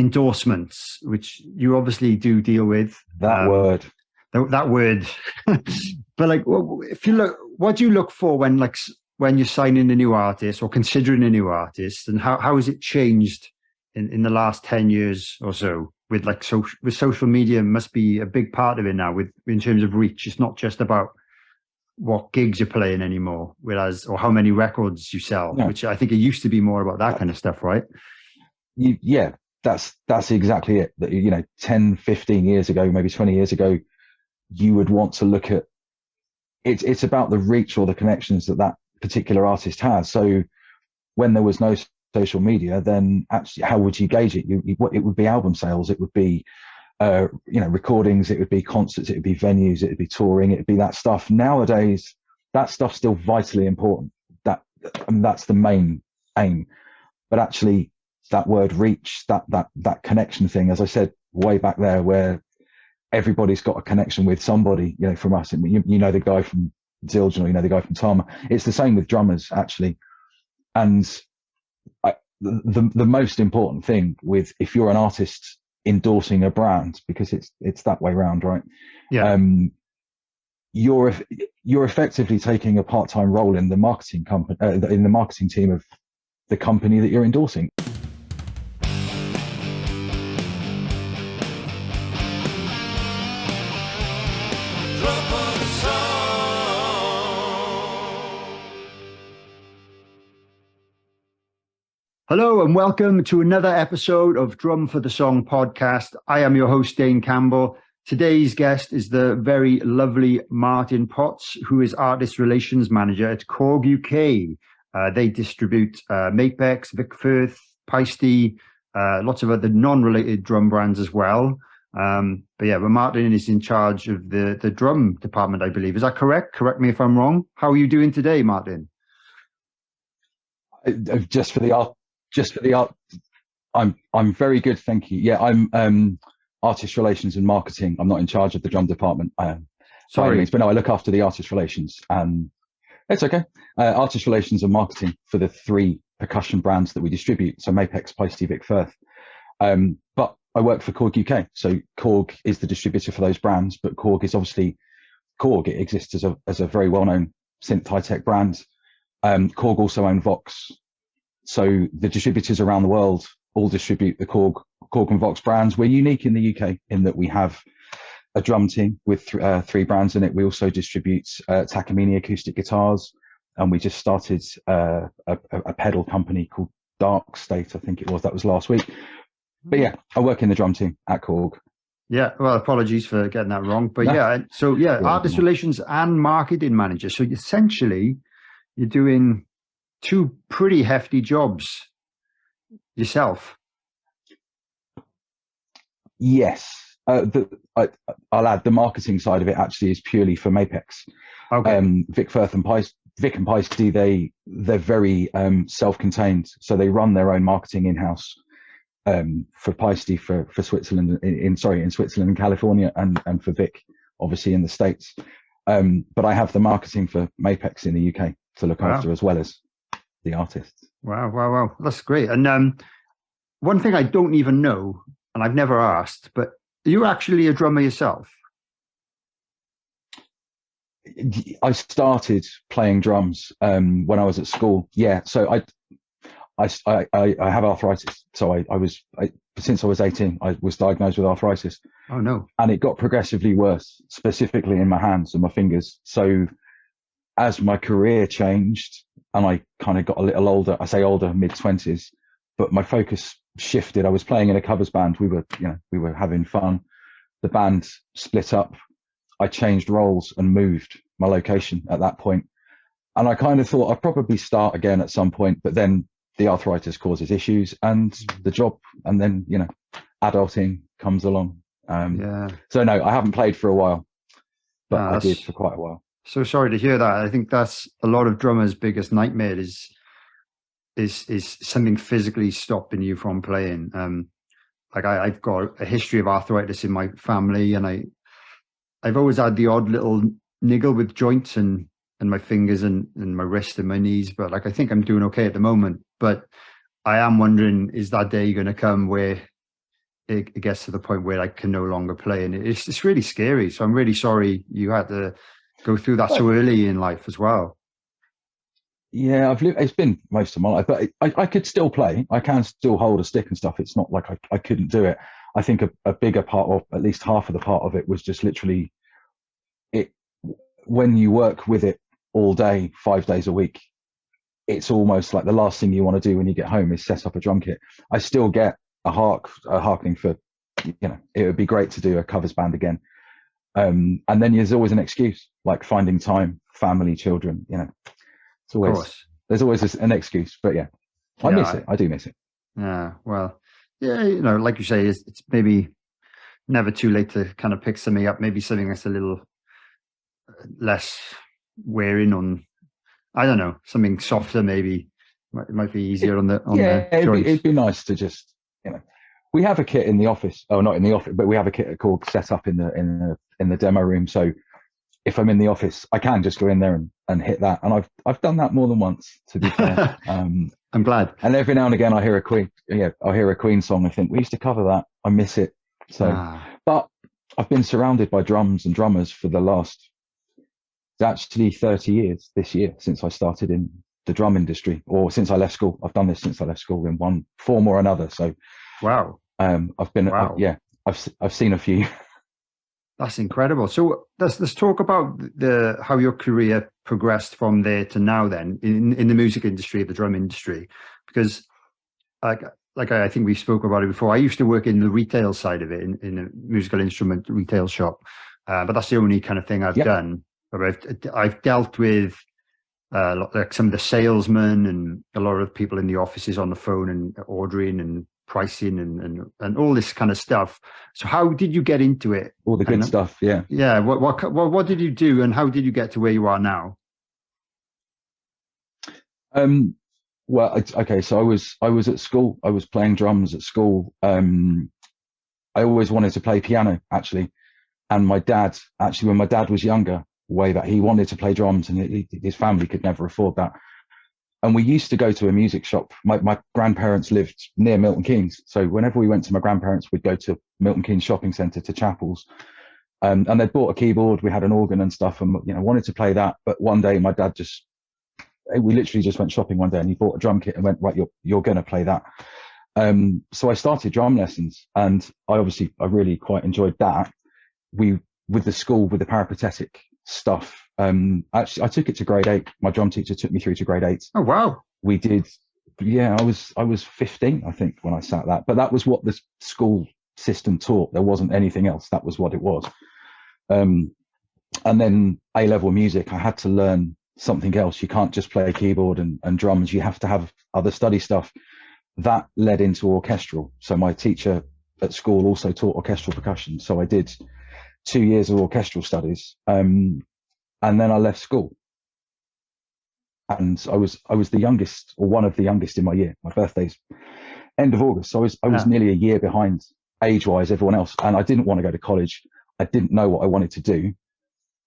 endorsements, which you obviously do deal with. That word. That word. But like, if you look, what do you look for when you're signing a new artist or considering a new artist, and how has it changed in the last 10 years or so? With like with social media must be a big part of it now. In terms of reach, it's not just about what gigs you're playing anymore, or how many records you sell, which I think it used to be more about that kind of stuff, right? Yeah, that's exactly it. That 10, 15 years ago, maybe 20 years ago, you would want to look at it's about the reach or the connections that particular artist has. So when there was no social media, then actually how would you gauge it? It would be album sales, it would be recordings, it would be concerts, it would be venues, it would be touring, it would be that stuff. Nowadays, that stuff's still vitally important. That's the main aim. But actually, that word reach, that connection thing, as I said way back there, where everybody's got a connection with somebody, from us. And you know the guy from Zildjian, or you know the guy from Tom. It's the same with drummers, actually. And the most important thing if you're an artist endorsing a brand, because it's that way around, right? Yeah. You're effectively taking a part-time role in the marketing company, in the marketing team of the company that you're endorsing. Hello and welcome to another episode of Drum for the Song podcast. I am your host, Dane Campbell. Today's guest is the very lovely Martin Potts, who is Artist Relations Manager at KORG UK. They distribute Mapex, Vic Firth, Paiste, lots of other non-related drum brands as well. But Martin is in charge of the drum department, I believe. Is that correct? Correct me if I'm wrong. How are you doing today, Martin? Just for the art, I'm very good, thank you. Yeah, I'm artist relations and marketing. I'm not in charge of the drum department. Sorry, but no, I look after the artist relations. It's okay. Artist relations and marketing for the 3 percussion brands that we distribute. So Mapex, Paiste, Vic Firth. But I work for KORG UK. So KORG is the distributor for those brands, but KORG is obviously KORG. It exists as a very well-known synth high-tech brand. KORG also own Vox. So the distributors around the world all distribute the KORG and Vox brands. We're unique in the UK in that we have a drum team with 3 brands in it. We also distribute Takamine acoustic guitars, and we just started a pedal company called Dark State, I think it was. That was last week. But yeah, I work in the drum team at KORG. Yeah, well, apologies for getting that wrong. But artist relations and marketing manager. So essentially, you're doing 2 pretty hefty jobs yourself. Yes. I'll add the marketing side of it actually is purely for Mapex. Okay. Vic Firth and Paiste, they're very self-contained, so they run their own marketing in-house. For Paiste for Switzerland, in Switzerland and California, and for Vic obviously in the States. But I have the marketing for Mapex in the UK to look after, as well as the artists. Wow. That's great. And one thing I don't even know, and I've never asked, but are you actually a drummer yourself? I started playing drums when I was at school. Yeah, so I have arthritis. So since I was 18, I was diagnosed with arthritis. Oh no! And it got progressively worse, specifically in my hands and my fingers. So as my career changed and I kind of got a little older, I say older, mid-20s, but my focus shifted. I was playing in a covers band. We were having fun. The band split up. I changed roles and moved my location at that point. And I kind of thought I'd probably start again at some point, but then the arthritis causes issues and the job, and then, adulting comes along. So no, I haven't played for a while, but I did for quite a while. So sorry to hear that. I think that's a lot of drummers' biggest nightmare is something physically stopping you from playing. I've got a history of arthritis in my family, and I've always had the odd little niggle with joints and my fingers and my wrist and my knees, but I think I'm doing okay at the moment. But I am wondering, is that day going to come where it gets to the point where I can no longer play, and it's really scary. So I'm really sorry you had to go through that so early in life as well. Yeah, it's been most of my life, but I could still play. I can still hold a stick and stuff. It's not like I couldn't do it. I think a bigger part, or at least half of the part of it, was just literally it. When you work with it all day, 5 days a week, it's almost like the last thing you want to do when you get home is set up a drum kit. I still get a harkening for, it would be great to do a covers band again. And then there's always an excuse, like finding time, family, children, it's always, there's always an excuse, but I miss it. I do miss it. Yeah. Well, yeah, like you say, it's maybe never too late to kind of pick something up, maybe something that's a little less wearing on, I don't know, something softer, maybe. It might be easier on the joints. It'd be nice to just, we have a kit in the office, not in the office, but we have a kit called set up in the demo room. So if I'm in the office, I can just go in there and hit that. And I've done that more than once, to be fair. I'm glad. And every now and again, I hear a Queen song. I think we used to cover that. I miss it. So, but I've been surrounded by drums and drummers for the last, it's actually 30 years this year since I started in the drum industry, or since I left school. I've done this since I left school in one form or another. So, wow. I've been, I've seen a few. That's incredible. So let's talk about how your career progressed from there to now. Then in the music industry, the drum industry, because like I think we spoke about it before. I used to work in the retail side of it, in a musical instrument retail shop, but that's the only kind of thing I've done. But I've dealt with like some of the salesmen and a lot of people in the offices on the phone and ordering and pricing and all this kind of stuff. So how did you get into it? All the good stuff, yeah. Yeah. What did you do, and how did you get to where you are now? Well, okay. So I was at school. I was playing drums at school. I always wanted to play piano, actually. And my dad, actually, when my dad was younger, way back, he wanted to play drums, and his family could never afford that. And we used to go to a music shop. My grandparents lived near Milton Keynes. So whenever we went to my grandparents, we'd go to Milton Keynes shopping centre, to Chapels. And they bought a keyboard. We had an organ and stuff, and wanted to play that. But one day my dad we literally just went shopping one day, and he bought a drum kit and went, right, you're going to play that. So I started drum lessons, and I really quite enjoyed that. With the school, with the peripatetic stuff, actually I took it to grade 8. My drum teacher took me through to grade 8. Oh wow. We did. I was 15, I think, when I sat that, but that was what the school system taught. There wasn't anything else. That was what it was. And then A-level music, I had to learn something else. You can't just play a keyboard and drums. You have to have other study stuff. That led into orchestral. So my teacher at school also taught orchestral percussion. So I did 2 years of orchestral studies. And then I left school, and I was the youngest, or one of the youngest in my year. My birthday's end of August, so I was nearly a year behind age-wise everyone else, and I didn't want to go to college. I didn't know what I wanted to do,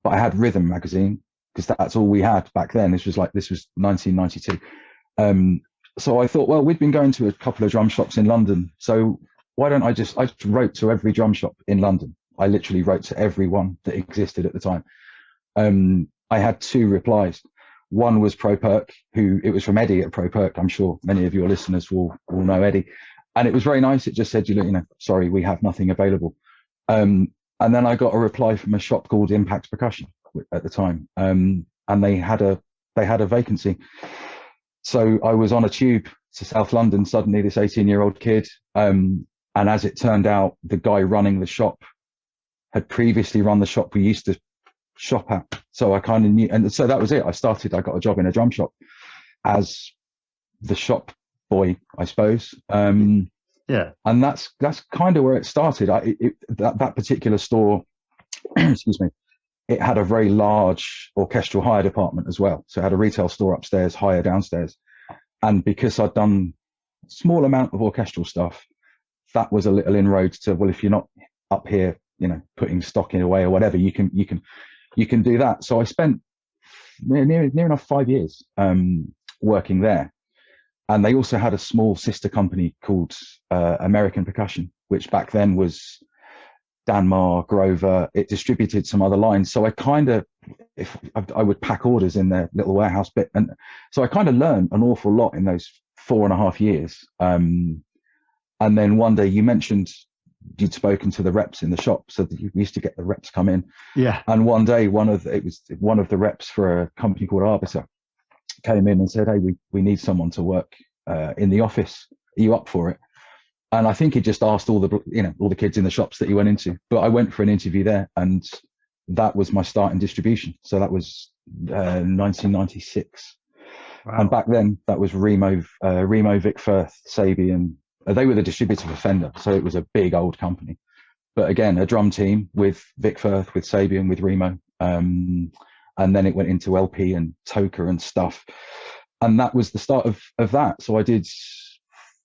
but I had Rhythm magazine, because that's all we had back then. This was 1992. So I thought, well, we'd been going to a couple of drum shops in London, so why don't I just wrote to every drum shop in London. I literally wrote to every one that existed at the time. I had 2 replies. One was Pro Perk, it was from Eddie at Pro Perk. I'm sure many of your listeners will know Eddie. And it was very nice. It just said, sorry, we have nothing available. And then I got a reply from a shop called Impact Percussion at the time. And they had a vacancy. So I was on a tube to South London, suddenly, this 18-year-old kid. And as it turned out, the guy running the shop had previously run the shop we used to shop at. So I kind of knew, and so that was it. I got a job in a drum shop as the shop boy, I suppose. And that's kind of where it started. That particular store, excuse me, it had a very large orchestral hire department as well. So it had a retail store upstairs, hire downstairs. And because I'd done a small amount of orchestral stuff, that was a little inroad to, well, if you're not up here, putting stock in away or whatever, you can do that. So I spent near enough 5 years working there. And they also had a small sister company called American Percussion, which back then was Danmar, Grover. It distributed some other lines. So I kind of, if I would pack orders in their little warehouse bit. And so I kind of learned an awful lot in those 4.5 years. And then one day you mentioned you'd spoken to the reps in the shop. So that you used to get the reps come in. Yeah. And one day one of the reps for a company called Arbiter came in and said, hey, we need someone to work in the office. Are you up for it? And I think he just asked all the kids in the shops that he went into. But I went for an interview there, and that was my start in distribution. So that was 1996. Wow. And back then, that was Remo, Vic Firth, Sabian. They were the distributor for Fender, so it was a big old company. But again, a drum team with Vic Firth, with Sabian, with Remo. And then it went into LP and Toka and stuff. And that was the start of that. So I did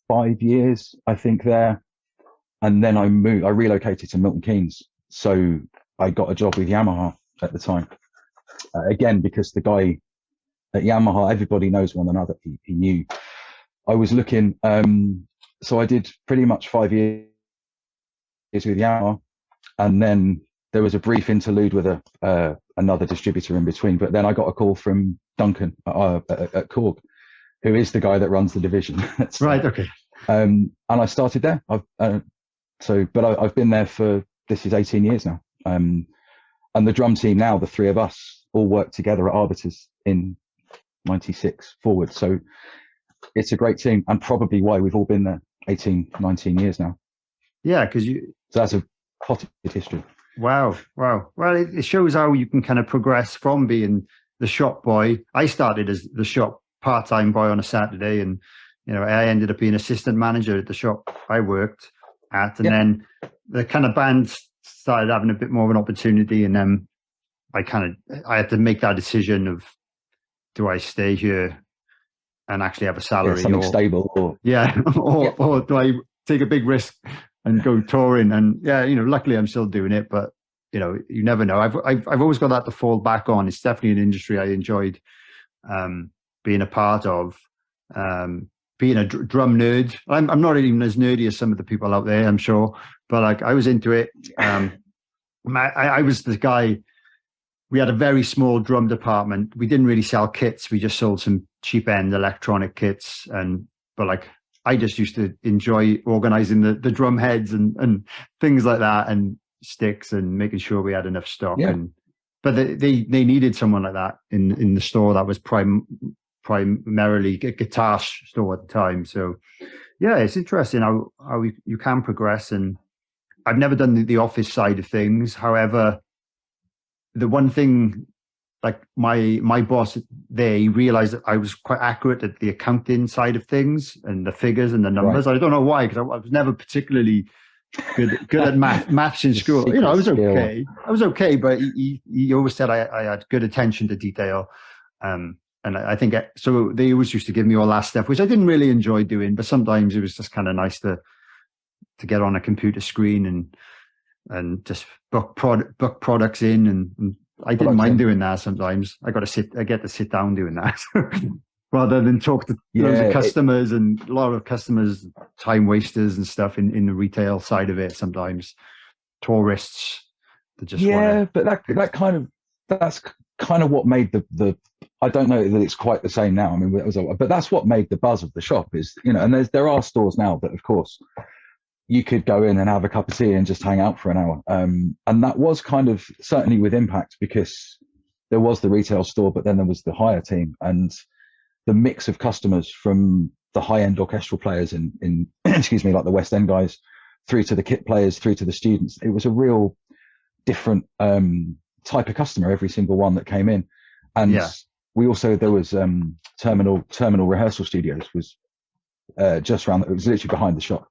5 years, I think, there. And then I relocated to Milton Keynes. So I got a job with Yamaha at the time. Again, because the guy at Yamaha, everybody knows one another. He knew. I was looking, so I did pretty much 5 years with Yamaha. And then there was a brief interlude with another distributor in between. But then I got a call from Duncan at KORG, who is the guy that runs the division. Right. Okay. And I started there. I've been there for, this is 18 years now. And the drum team now, the three of us all work together at Arbiters in 96 forward. So it's a great team, and probably why we've all been there 18, 19 years now. Yeah. So that's a potted history. Wow. Well, it shows how you can kind of progress from being the shop boy. I started as the shop part-time boy on a Saturday, and I ended up being assistant manager at the shop I worked at, and then the kind of band started having a bit more of an opportunity, and then I had to make that decision of, do I stay here and actually have a salary, something stable, or do I take a big risk and go touring? And luckily I'm still doing it, but you never know. I've always got that to fall back on. It's definitely an industry I enjoyed being a part of. Being a drum nerd, I'm not even as nerdy as some of the people out there, I'm sure, but I was into it. I was the guy. We had a very small drum department. We didn't really sell kits. We just sold some cheap end electronic kits, but I just used to enjoy organizing the drum heads and things like that, and sticks, and making sure we had enough stock. Yeah. But they needed someone like that in the store that was primarily a guitar store at the time. So yeah, it's interesting how you can progress. And I've never done the office side of things. However, the one thing, my boss there, he realized that I was quite accurate at the accounting side of things and the figures and the numbers. Right. I don't know why, because I was never particularly good at maths in school. I was okay, but he always said I had good attention to detail. And I think so. They always used to give me all that stuff, which I didn't really enjoy doing, but sometimes it was just kind of nice to get on a computer screen and just book products in, and I didn't mind doing that. Sometimes I get to sit down doing that rather than talk to loads of customers, and a lot of customers, time wasters and stuff in the retail side of it. Sometimes tourists that just but that's kind of what made the I don't know that it's quite the same now. I mean, but that's what made the buzz of the shop is, and there are stores now that, of course, you could go in and have a cup of tea and just hang out for an hour. And that was kind of certainly with Impact, because there was the retail store, but then there was the hire team, and the mix of customers from the high-end orchestral players in excuse me, like the West End guys, through to the kit players, through to the students. It was a real different type of customer, every single one that came in. And there was Terminal Rehearsal Studios was just around, it was literally behind the shop.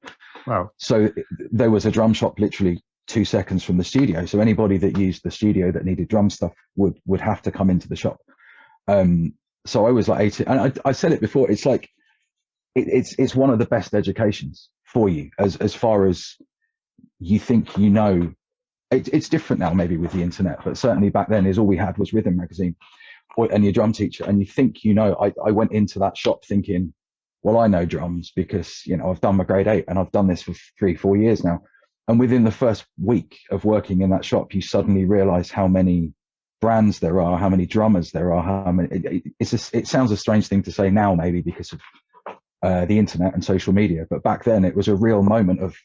Wow. So there was a drum shop literally 2 seconds from the studio. So anybody that used the studio that needed drum stuff would have to come into the shop. So I was like 18, and I said it before, it's like, it's one of the best educations for you as far as you think, it's different now maybe with the internet, but certainly back then is all we had was Rhythm magazine and your drum teacher. And you think, I went into that shop thinking well, I know drums because, you know, I've done my grade 8 and I've done this for 3-4 years now. And within the first week of working in that shop, you suddenly realize how many brands there are, how many drummers there are, how many, it sounds a strange thing to say now, maybe because of the internet and social media. But back then it was a real moment of,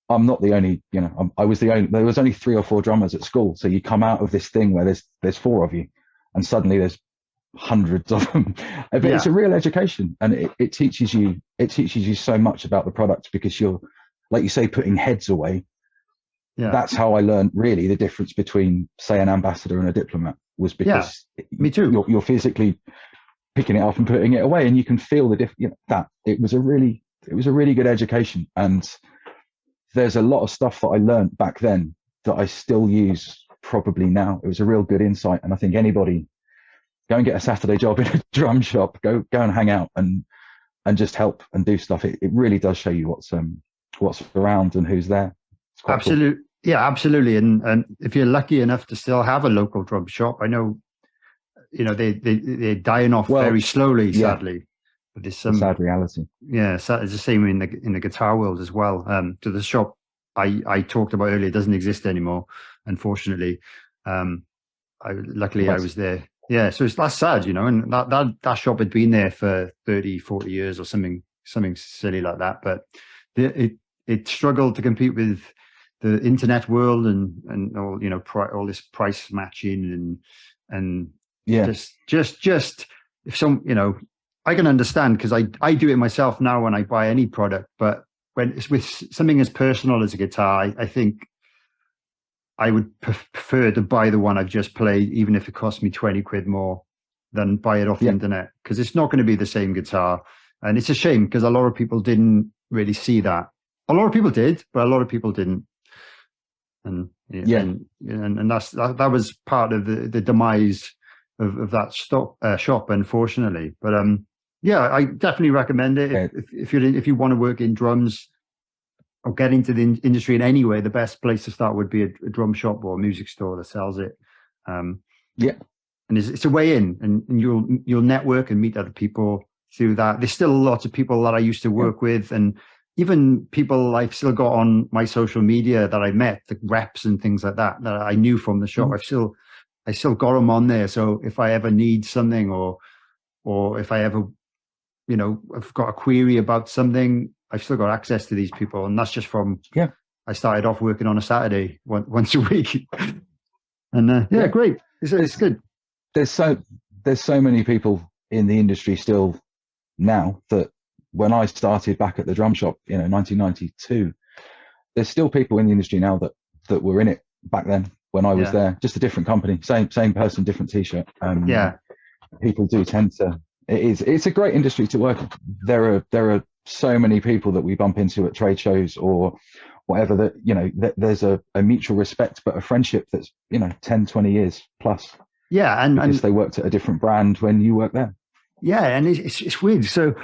I'm not the only, you know, I was the only, there was only 3 or 4 drummers at school. So you come out of this thing where there's 4 of you and suddenly there's hundreds of them. But it's a real education, and it teaches you so much about the product, because you're, like you say, putting heads away. Yeah. That's how I learned really the difference between, say, an ambassador and a diplomat, was because me too. You're physically picking it up and putting it away, and you can feel the difference. You know, that it was a really good education. And there's a lot of stuff that I learned back then that I still use probably now. It was a real good insight, and I think anybody, go and get a Saturday job in a drum shop, go and hang out and just help and do stuff. It really does show you what's around and who's there. Absolutely. Cool. Yeah, absolutely. And if you're lucky enough to still have a local drum shop, I know, you know, they're dying off very slowly, sadly. But there's some sad reality. Yeah, it's the same in the guitar world as well. To the shop I talked about earlier doesn't exist anymore, unfortunately. Luckily I was there. Yeah, so that's sad, you know, and that shop had been there for 30, 40 years or something silly like that. But it struggled to compete with the internet world and all, you know, all this price matching and just if some, you know, I can understand, because I do it myself now when I buy any product, but when it's with something as personal as a guitar, I think I would prefer to buy the one I've just played, even if it costs me 20 quid more, than buy it off the internet, because it's not going to be the same guitar. And it's a shame, because a lot of people didn't really see that. A lot of people did, but a lot of people didn't. And that was part of the demise of that shop, unfortunately. But I definitely recommend it if you want to work in drums or get into the industry in any way. The best place to start would be a drum shop or a music store that sells it. And it's a way in, and you'll network and meet other people through that. There's still lots of people that I used to work with, and even people I've still got on my social media that I met, the reps and things like that I knew from the shop. I still got them on there. So if I ever need something, or if I ever, you know, I've got a query about something, I've still got access to these people. And that's just from, I started off working on a Saturday once a week. And great. It's good. There's so many people in the industry still now that when I started back at the drum shop, you know, 1992, there's still people in the industry now that were in it back then when I was there, just a different company, same person, different t-shirt. People do tend to, it's a great industry to work in. There are so many people that we bump into at trade shows or whatever, that, you know, there's a mutual respect, but a friendship that's, you know, 10, 20 years plus. Yeah. And they worked at a different brand when you worked there. Yeah. And it's weird. So,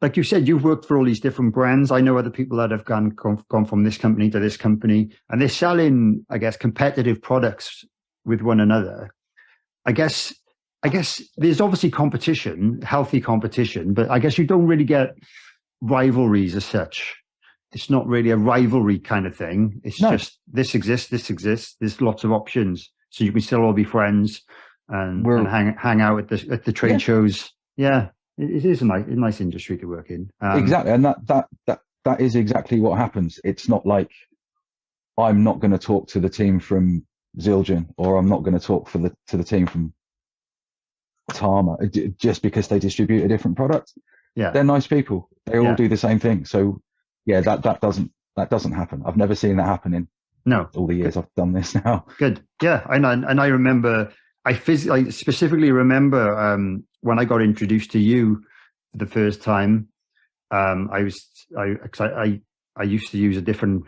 like you said, you've worked for all these different brands. I know other people that have gone from this company to this company, and they're selling, I guess, competitive products with one another. I guess there's obviously competition, healthy competition, but I guess you don't really get rivalries as such. It's not really a rivalry kind of thing. It's just this exists. There's lots of options, so you can still all be friends and hang out at the trade shows. Yeah. It is a nice industry to work in. Exactly, and that is exactly what happens. It's not like I'm not going to talk to the team from Zildjian, or I'm not going to talk to the team from Tama just because they distribute a different product. Yeah, they're nice people. They all do the same thing. So that doesn't happen. I've never seen that happen in all the years I've done this now. Good. Yeah, and I remember. I specifically remember when I got introduced to you for the first time. I used to use a different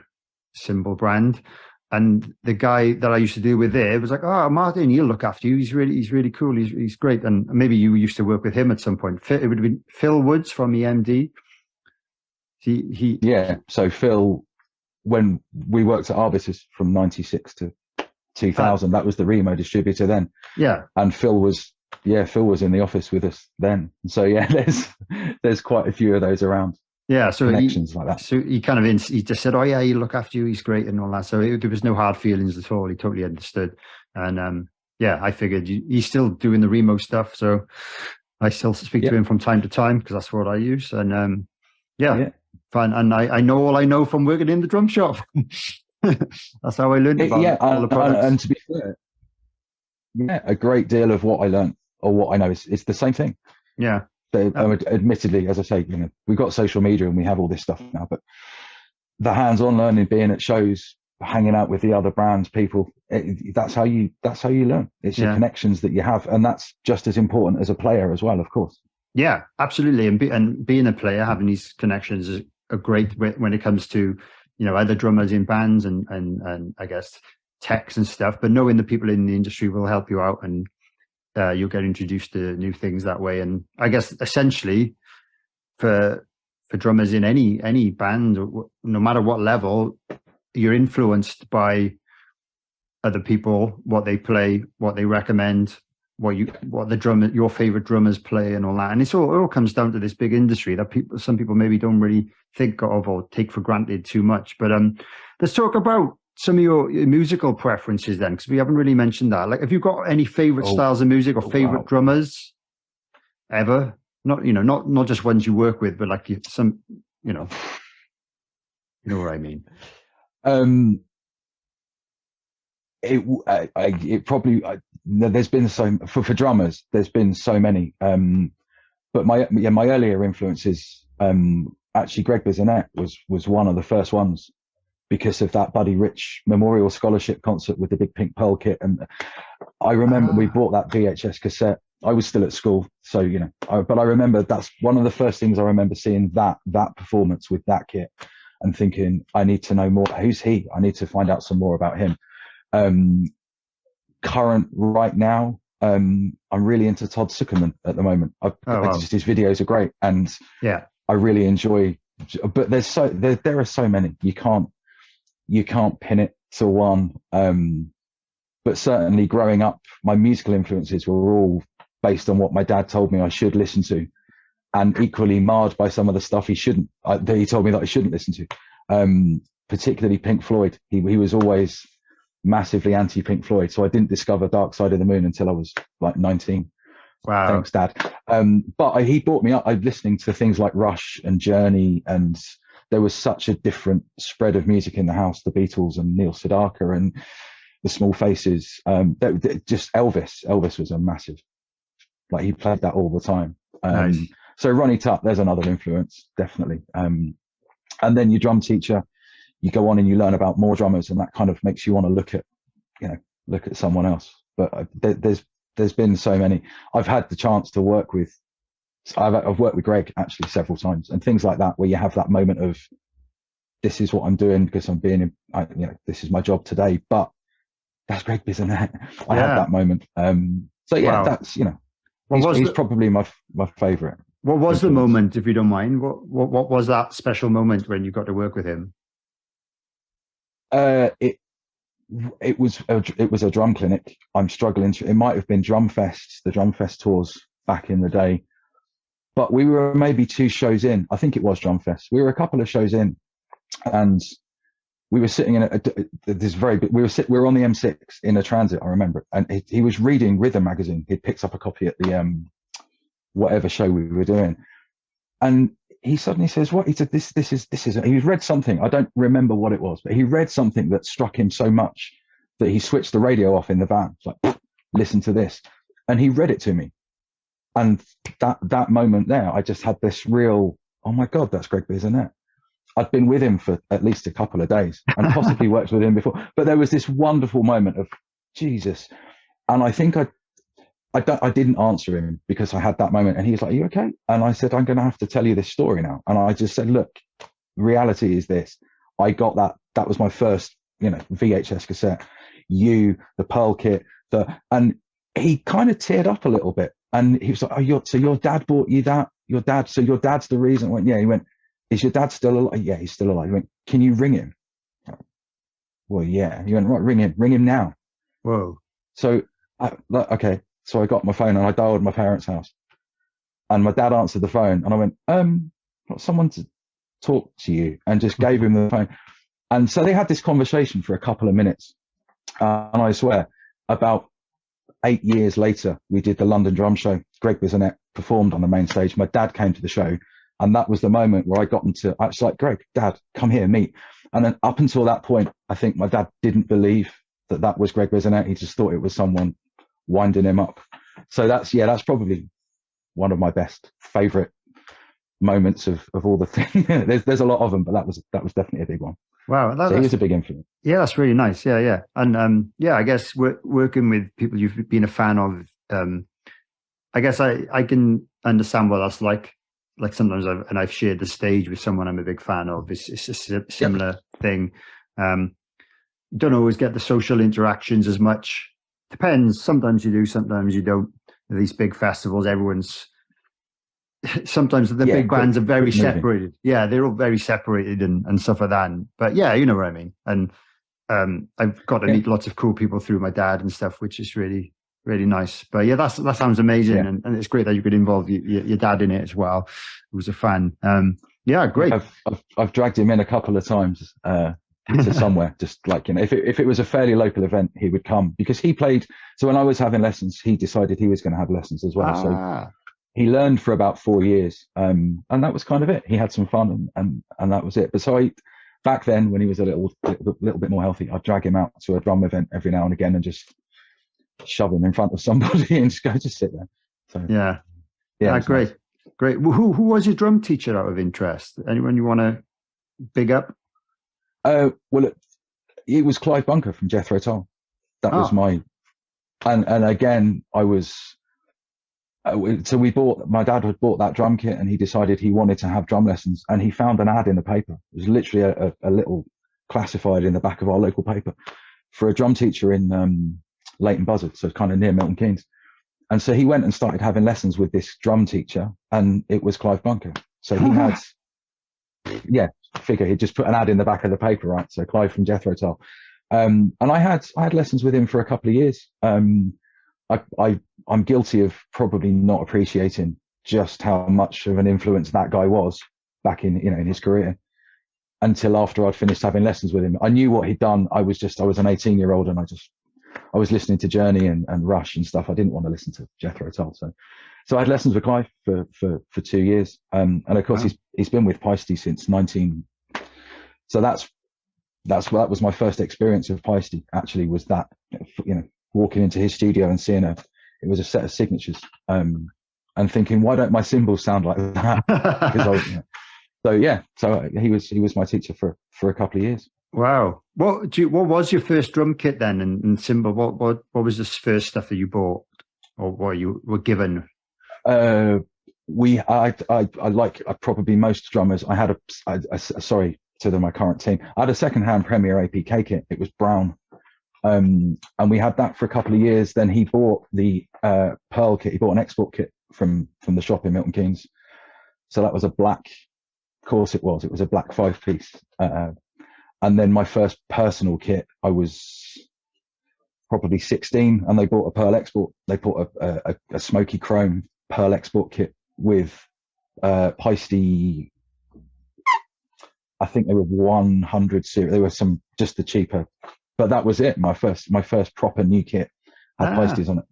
cymbal brand, and the guy that I used to do with there was like, "Oh, Martin, he'll look after you. He's really cool. He's great." And maybe you used to work with him at some point. It would have been Phil Woods from EMD. So Phil, when we worked at Arbiters from '96 to 2000, that was the Remo distributor then. Yeah. And Phil was yeah, Phil was in the office with us then. So yeah, there's quite a few of those around. Yeah, so Connections like that. So he kind of he just said, "Oh yeah, he'll look after you. He's great and all that." So there was no hard feelings at all. He totally understood, and yeah, I figured he's still doing the Remo stuff, so I still speak to him from time to time because that's what I use, and yeah, fine. And I know all I know from working in the drum shop. That's how I learned about all the products. And to be fair, yeah, a great deal of what I learned or what I know is the same thing. Yeah. So, admittedly, as I say, we've got social media and we have all this stuff now, but the hands-on learning, being at shows, hanging out with the other brands, people, that's how you learn. It's your connections that you have, and that's just as important as a player as well, of course. Yeah, absolutely. And being a player, having these connections is a great when it comes to other drummers in bands and I guess techs and stuff. But knowing the people in the industry will help you out, and you'll get introduced to new things that way. And I guess essentially for drummers in any band, no matter what level, you're influenced by other people, what they play, what they recommend, what your favorite drummers play and all that. And it all comes down to this big industry that some people maybe don't really think of or take for granted too much. But let's talk about some of your musical preferences then, because we haven't really mentioned that. Like, have you got any favorite styles of music or favorite drummers ever? Not not just ones you work with, but like some, you know what I mean. It probably there's been for drummers, there's been so many. But my earlier influences, actually Greg Bissonette was one of the first ones, because of that Buddy Rich Memorial Scholarship concert with the big pink pearl kit. And I remember we bought that VHS cassette. I was still at school, so but I remember that's one of the first things I remember seeing, that performance with that kit, and thinking, I need to know more. Who's he? I need to find out some more about him. Current right now, I'm really into Todd Zuckerman at the moment. Just his videos are great, and I really enjoy. But there are so many. You can't pin it to one. But certainly growing up, my musical influences were all based on what my dad told me I should listen to, and equally marred by some of the stuff he told me that I shouldn't listen to. Particularly Pink Floyd. He was always massively anti Pink Floyd, so I didn't discover Dark Side of the Moon until I was like 19. Wow. Thanks, Dad. But he brought me up. I was listening to things like Rush and Journey, and there was such a different spread of music in the house. The Beatles and Neil Sedaka and the Small Faces. Just Elvis was a massive. Like, he played that all the time. Nice. So Ronnie Tutt, there's another influence, definitely. And then your drum teacher, you go on and you learn about more drummers, and that kind of makes you want to look at someone else. But there's been so many. I've had the chance to work with. I've worked with Greg actually several times, and things like that, where you have that moment of, this is what I'm doing because I'm being, this is my job today. But that's Greg Bissonette. I had that moment. That's he's probably my favorite. What was the moment, if you don't mind? What was that special moment when you got to work with him? It was a drum clinic. I'm struggling to. It might have been the Drumfest tours back in the day, but we were maybe 2 shows in. I think it was Drumfest. We were a couple of shows in, and we were sitting in this very big. We were on the M6 in a transit. I remember, and he was reading Rhythm magazine. He'd picked up a copy at the whatever show we were doing, and he suddenly says, "What?" He said, "This is." He read something. I don't remember what it was, but he read something that struck him so much that he switched the radio off in the van. It's like, listen to this, and he read it to me. And that moment there, I just had this real, oh my God, that's Greg Bissonette. I'd been with him for at least a couple of days and possibly worked with him before, but there was this wonderful moment of Jesus, and I think I didn't answer him because I had that moment, and he was like, "Are you okay?" And I said, "I'm going to have to tell you this story now." And I just said, "Look, reality is this. I got that. That was my first, VHS cassette. The Pearl kit, and he kind of teared up a little bit, and he was like, "Oh, so your dad bought you that? So your dad's the reason?" I went, "Yeah." He went, "Is your dad still alive?" "Yeah, he's still alive." He went, "Can you ring him?" "Well, yeah." He went, "Right, ring him now." Whoa. So, okay. So I got my phone and I dialed my parents' house, and my dad answered the phone, and I went, got someone to talk to you, and just gave him the phone. And so they had this conversation for a couple of minutes. And I swear, about 8 years later, we did the London Drum Show. Greg Bisonet performed on the main stage. My dad came to the show, and that was the moment where I got him to, I was like, Greg, Dad, come here, meet. And then up until that point, I think my dad didn't believe that was Greg Bisonet. He just thought it was someone winding him up. So that's probably one of my best favourite moments of all the things. There's a lot of them, but that was definitely a big one. Wow, so he was a big influence. Yeah, that's really nice. Yeah, and I guess working with people you've been a fan of, I guess I can understand what that's like. Like sometimes I've shared the stage with someone I'm a big fan of. It's a similar thing. You don't always get the social interactions as much. Depends. Sometimes you do, sometimes you don't. These big festivals, sometimes the big bands are very separated. Yeah, they're all very separated and stuff like that. But yeah, you know what I mean. And I've got to meet lots of cool people through my dad and stuff, which is really, really nice. But yeah, that sounds amazing. Yeah. And it's great that you could involve your dad in it as well, who's a fan. Yeah, great. I've dragged him in a couple of times to somewhere, just like, if it was a fairly local event, he would come, because he played. So when I was having lessons, he decided he was going to have lessons as well. So he learned for about 4 years, and that was kind of it. He had some fun, and that was it. But so back then, when he was a little bit more healthy, I'd drag him out to a drum event every now and again and just shove him in front of somebody and just sit there. So yeah, great, nice. Great. Who was your drum teacher out of interest? Anyone you want to big up? Well, it was Clive Bunker from Jethro Tull. That was my, and again, I was. So my dad had bought that drum kit, and he decided he wanted to have drum lessons, and he found an ad in the paper. It was literally a little classified in the back of our local paper for a drum teacher in Leighton Buzzard, so kind of near Milton Keynes. And so he went and started having lessons with this drum teacher, and it was Clive Bunker. So he had, figure he'd just put an ad in the back of the paper, right? So Clive from Jethro Tull. And I had lessons with him for a couple of years. I'm guilty of probably not appreciating just how much of an influence that guy was back in his career, until after I'd finished having lessons with him. I knew what he'd done. I was an 18-year-old, and I was listening to Journey and Rush and stuff. I didn't want to listen to Jethro Tull. So I had lessons with Clive for 2 years. And of course he's been with Paiste since 19. So that was my first experience of Paiste, actually, was that, walking into his studio and seeing it was a set of signatures, and thinking, why don't my cymbals sound like that? So he was my teacher for a couple of years. Wow. What was your first drum kit then, and cymbal? What was the first stuff that you bought, or what you were given? I probably most drummers. I had sorry to my current team. I had a second-hand Premier APK kit. It was brown. And we had that for a couple of years. Then he bought the Pearl kit. He bought an export kit from the shop in Milton Keynes. So that was a black, of course it was a black 5-piece. And then my first personal kit, I was probably 16, and they bought a Pearl export. They bought a smoky chrome Pearl export kit with Paiste. I think they were 100 series. They were just the cheaper. But that was it. My first proper new kit had Paistes on it.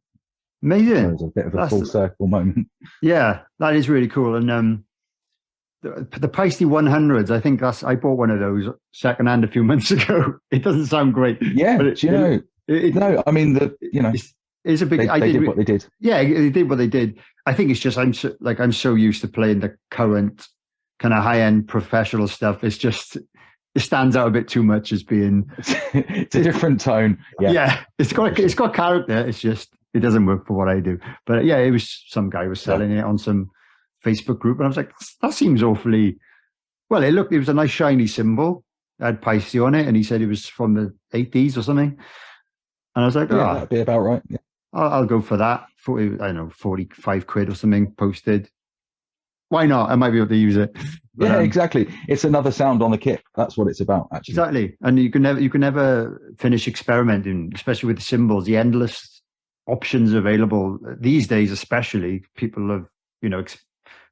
Amazing. So it was a bit of a full circle moment. Yeah, that is really cool. And the Paiste 100s, I think I bought one of those secondhand a few months ago. It doesn't sound great. Yeah, but no, I mean it's a big. They did what they did. Yeah, they did what they did. I think it's just I'm so used to playing the current kind of high-end professional stuff. It's just. It stands out a bit too much as being. It's a different tone. Yeah, it's got character. It's just it doesn't work for what I do. But yeah, it was some guy was selling it on some Facebook group, and I was like, that seems awfully. Well, it was a nice shiny cymbal. It had Paiste on it, and he said it was from the 80s or something. And I was like, that'd be about right. Yeah. I'll go for that. 45 quid or something posted. Why not? I might be able to use it. But, yeah, exactly. It's another sound on the kit. That's what it's about, actually. Exactly. And you can never finish experimenting, especially with the cymbals. The endless options available these days, especially people have,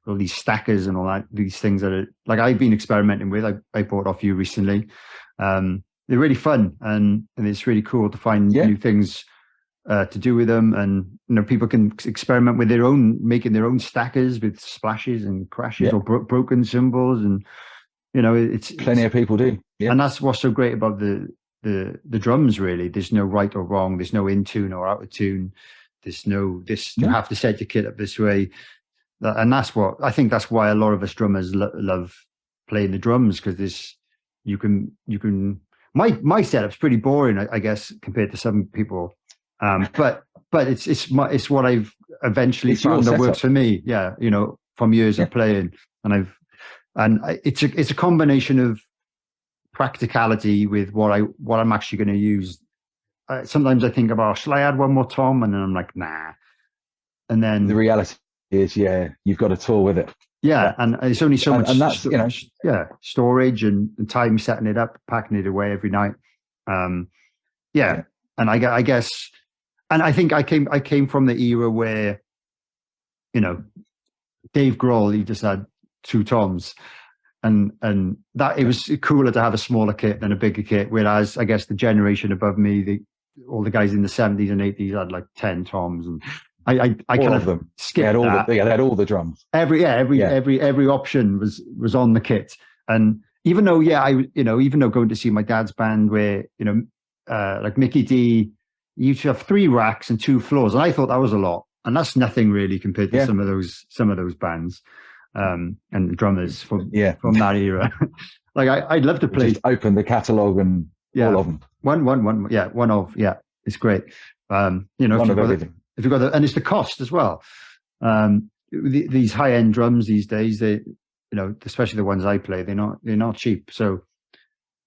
all these stackers and all that, these things that are like I've been experimenting with. I bought off you recently. They're really fun and it's really cool to find new things to do with them. And, people can experiment with making their own stackers with splashes and crashes or broken cymbals. And, it's plenty of people do. Yeah. And that's what's so great about the drums, really. There's no right or wrong. There's no in tune or out of tune. There's no this. You have to set your kit up this way, and that's why a lot of us drummers love playing the drums, because you can. My setup's pretty boring, I guess, compared to some people, but it's what I've eventually found that works for me. Yeah, from years of playing, and it's a combination of practicality with what I'm actually going to use. Sometimes I think about, shall I add one more tom? And then I'm like, nah. And then the reality is, you've got to tour with it. Yeah, and it's only so much. And that's storage and time setting it up, packing it away every night. And I guess, and I think I came from the era where, Dave Grohl, he just had 2 toms. And that it was cooler to have a smaller kit than a bigger kit. Whereas I guess the generation above me, all the guys in the 70s and 80s had like 10 toms, and I kind of skipped that. They had all the drums. Every option was on the kit. And even though going to see my dad's band, where like Mickey D, you used to have 3 racks and 2 floors, and I thought that was a lot, and that's nothing really compared to some of those bands. And drummers from that era. Like I'd love to play. Just open the catalogue and all of them. It's great. If you've got and it's the cost as well. These high end drums these days, they, especially the ones I play, they're not cheap. So,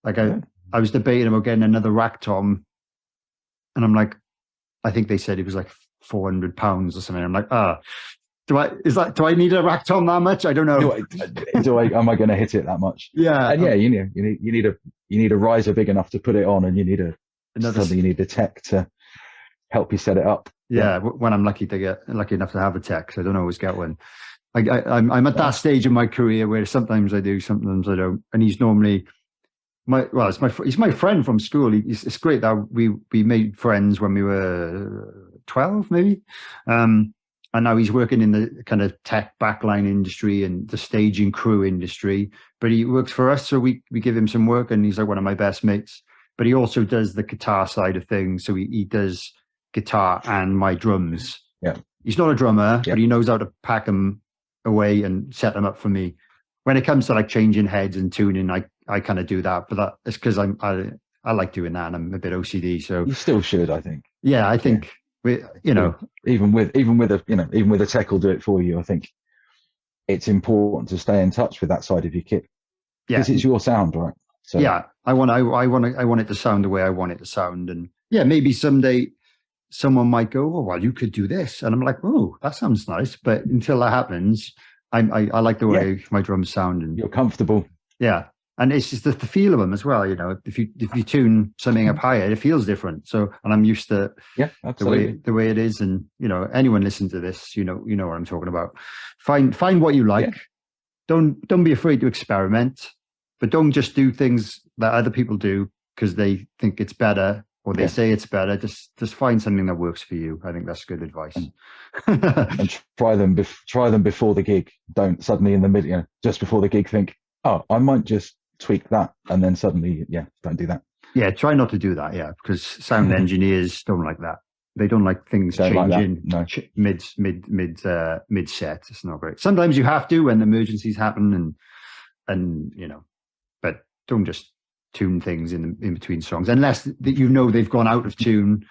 like I was debating about getting another rack tom, and I'm like, I think they said it was like £400 or something. I'm like, do I need a rack tom that much? I don't know. Am I going to hit it that much? Yeah. And you need a riser big enough to put it on, and you need a tech to help you set it up. Yeah. When I'm lucky enough to have a tech, so I don't always get one. I'm at that stage in my career where sometimes I do, sometimes I don't. And he's normally he's my friend from school. It's great that we made friends when we were 12, maybe. And now he's working in the kind of tech backline industry and the staging crew industry, but he works for us. So we give him some work, and he's like one of my best mates, but he also does the guitar side of things. So he does guitar and my drums. Yeah. He's not a drummer, but he knows how to pack them away and set them up for me. When it comes to like changing heads and tuning, I kind of do that, but it's because I like doing that, and I'm a bit OCD. So you still should, I think. Yeah, I think. Even with a tech will do it for you. I think it's important to stay in touch with that side of your kit, because it's your sound, right? So I want it to sound the way I want it to sound, and maybe someday someone might go, oh well, you could do this, and I'm like, oh, that sounds nice, but until that happens, I like the way my drums sound, and you're comfortable. Yeah. And it's just the feel of them as well. If you tune something up higher, it feels different. So, and I'm used to the way it is. And anyone listen to this, you know what I'm talking about. Find what you like. Yeah. Don't be afraid to experiment, but don't just do things that other people do because they think it's better or they say it's better. Just find something that works for you. I think that's good advice. And try them before the gig. Don't suddenly in the middle, just before the gig, think, oh, I might just tweak that, and then suddenly don't do that. Try not to do that, because sound engineers don't like that. They don't like things changing mid set. It's not great. Sometimes you have to when emergencies happen, and but don't just tune things in between songs unless they've gone out of tune.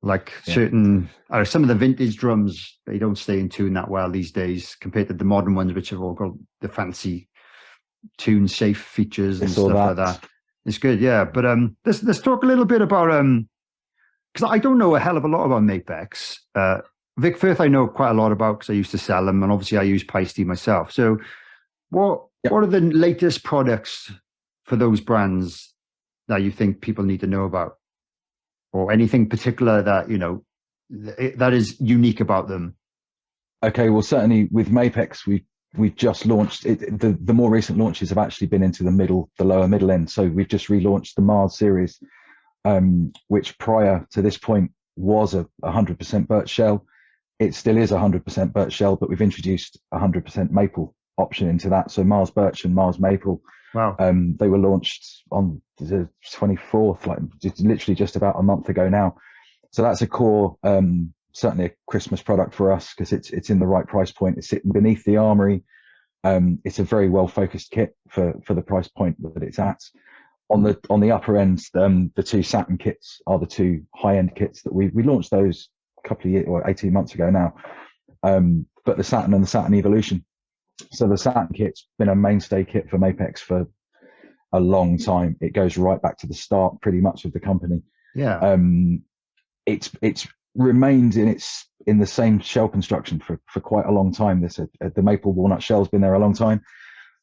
Like some of the vintage drums, they don't stay in tune that well these days compared to the modern ones, which have all got the fancy tune safe features and stuff like that. It's good, but let's talk a little bit about because I don't know a hell of a lot about Mapex. Vic Firth I know quite a lot about because I used to sell them, and obviously I use Paiste myself. So what are the latest products for those brands that you think people need to know about, or anything particular that that is unique about them? Okay, well, certainly with Mapex, we've just launched it. The more recent launches have actually been into the lower middle end. So we've just relaunched the Mars series, which prior to this point was a 100% birch shell. It still is 100% birch shell, but we've introduced 100% maple option into that. So Mars birch and Mars maple. Wow. They were launched on the 24th, like literally just about a month ago now. So that's a core, certainly a Christmas product for us because it's in the right price point. It's sitting beneath the armory. It's a very well focused kit for the price point that it's at. On the upper end, the two Saturn kits are the two high end kits that we launched those a couple of years or 18 months ago now. But the Saturn and the Saturn Evolution. So the Saturn kit's been a mainstay kit for Mapex for a long time. It goes right back to the start, pretty much, of the company. Yeah. It's remained in the same shell construction for quite a long time. The maple walnut shell's been there a long time.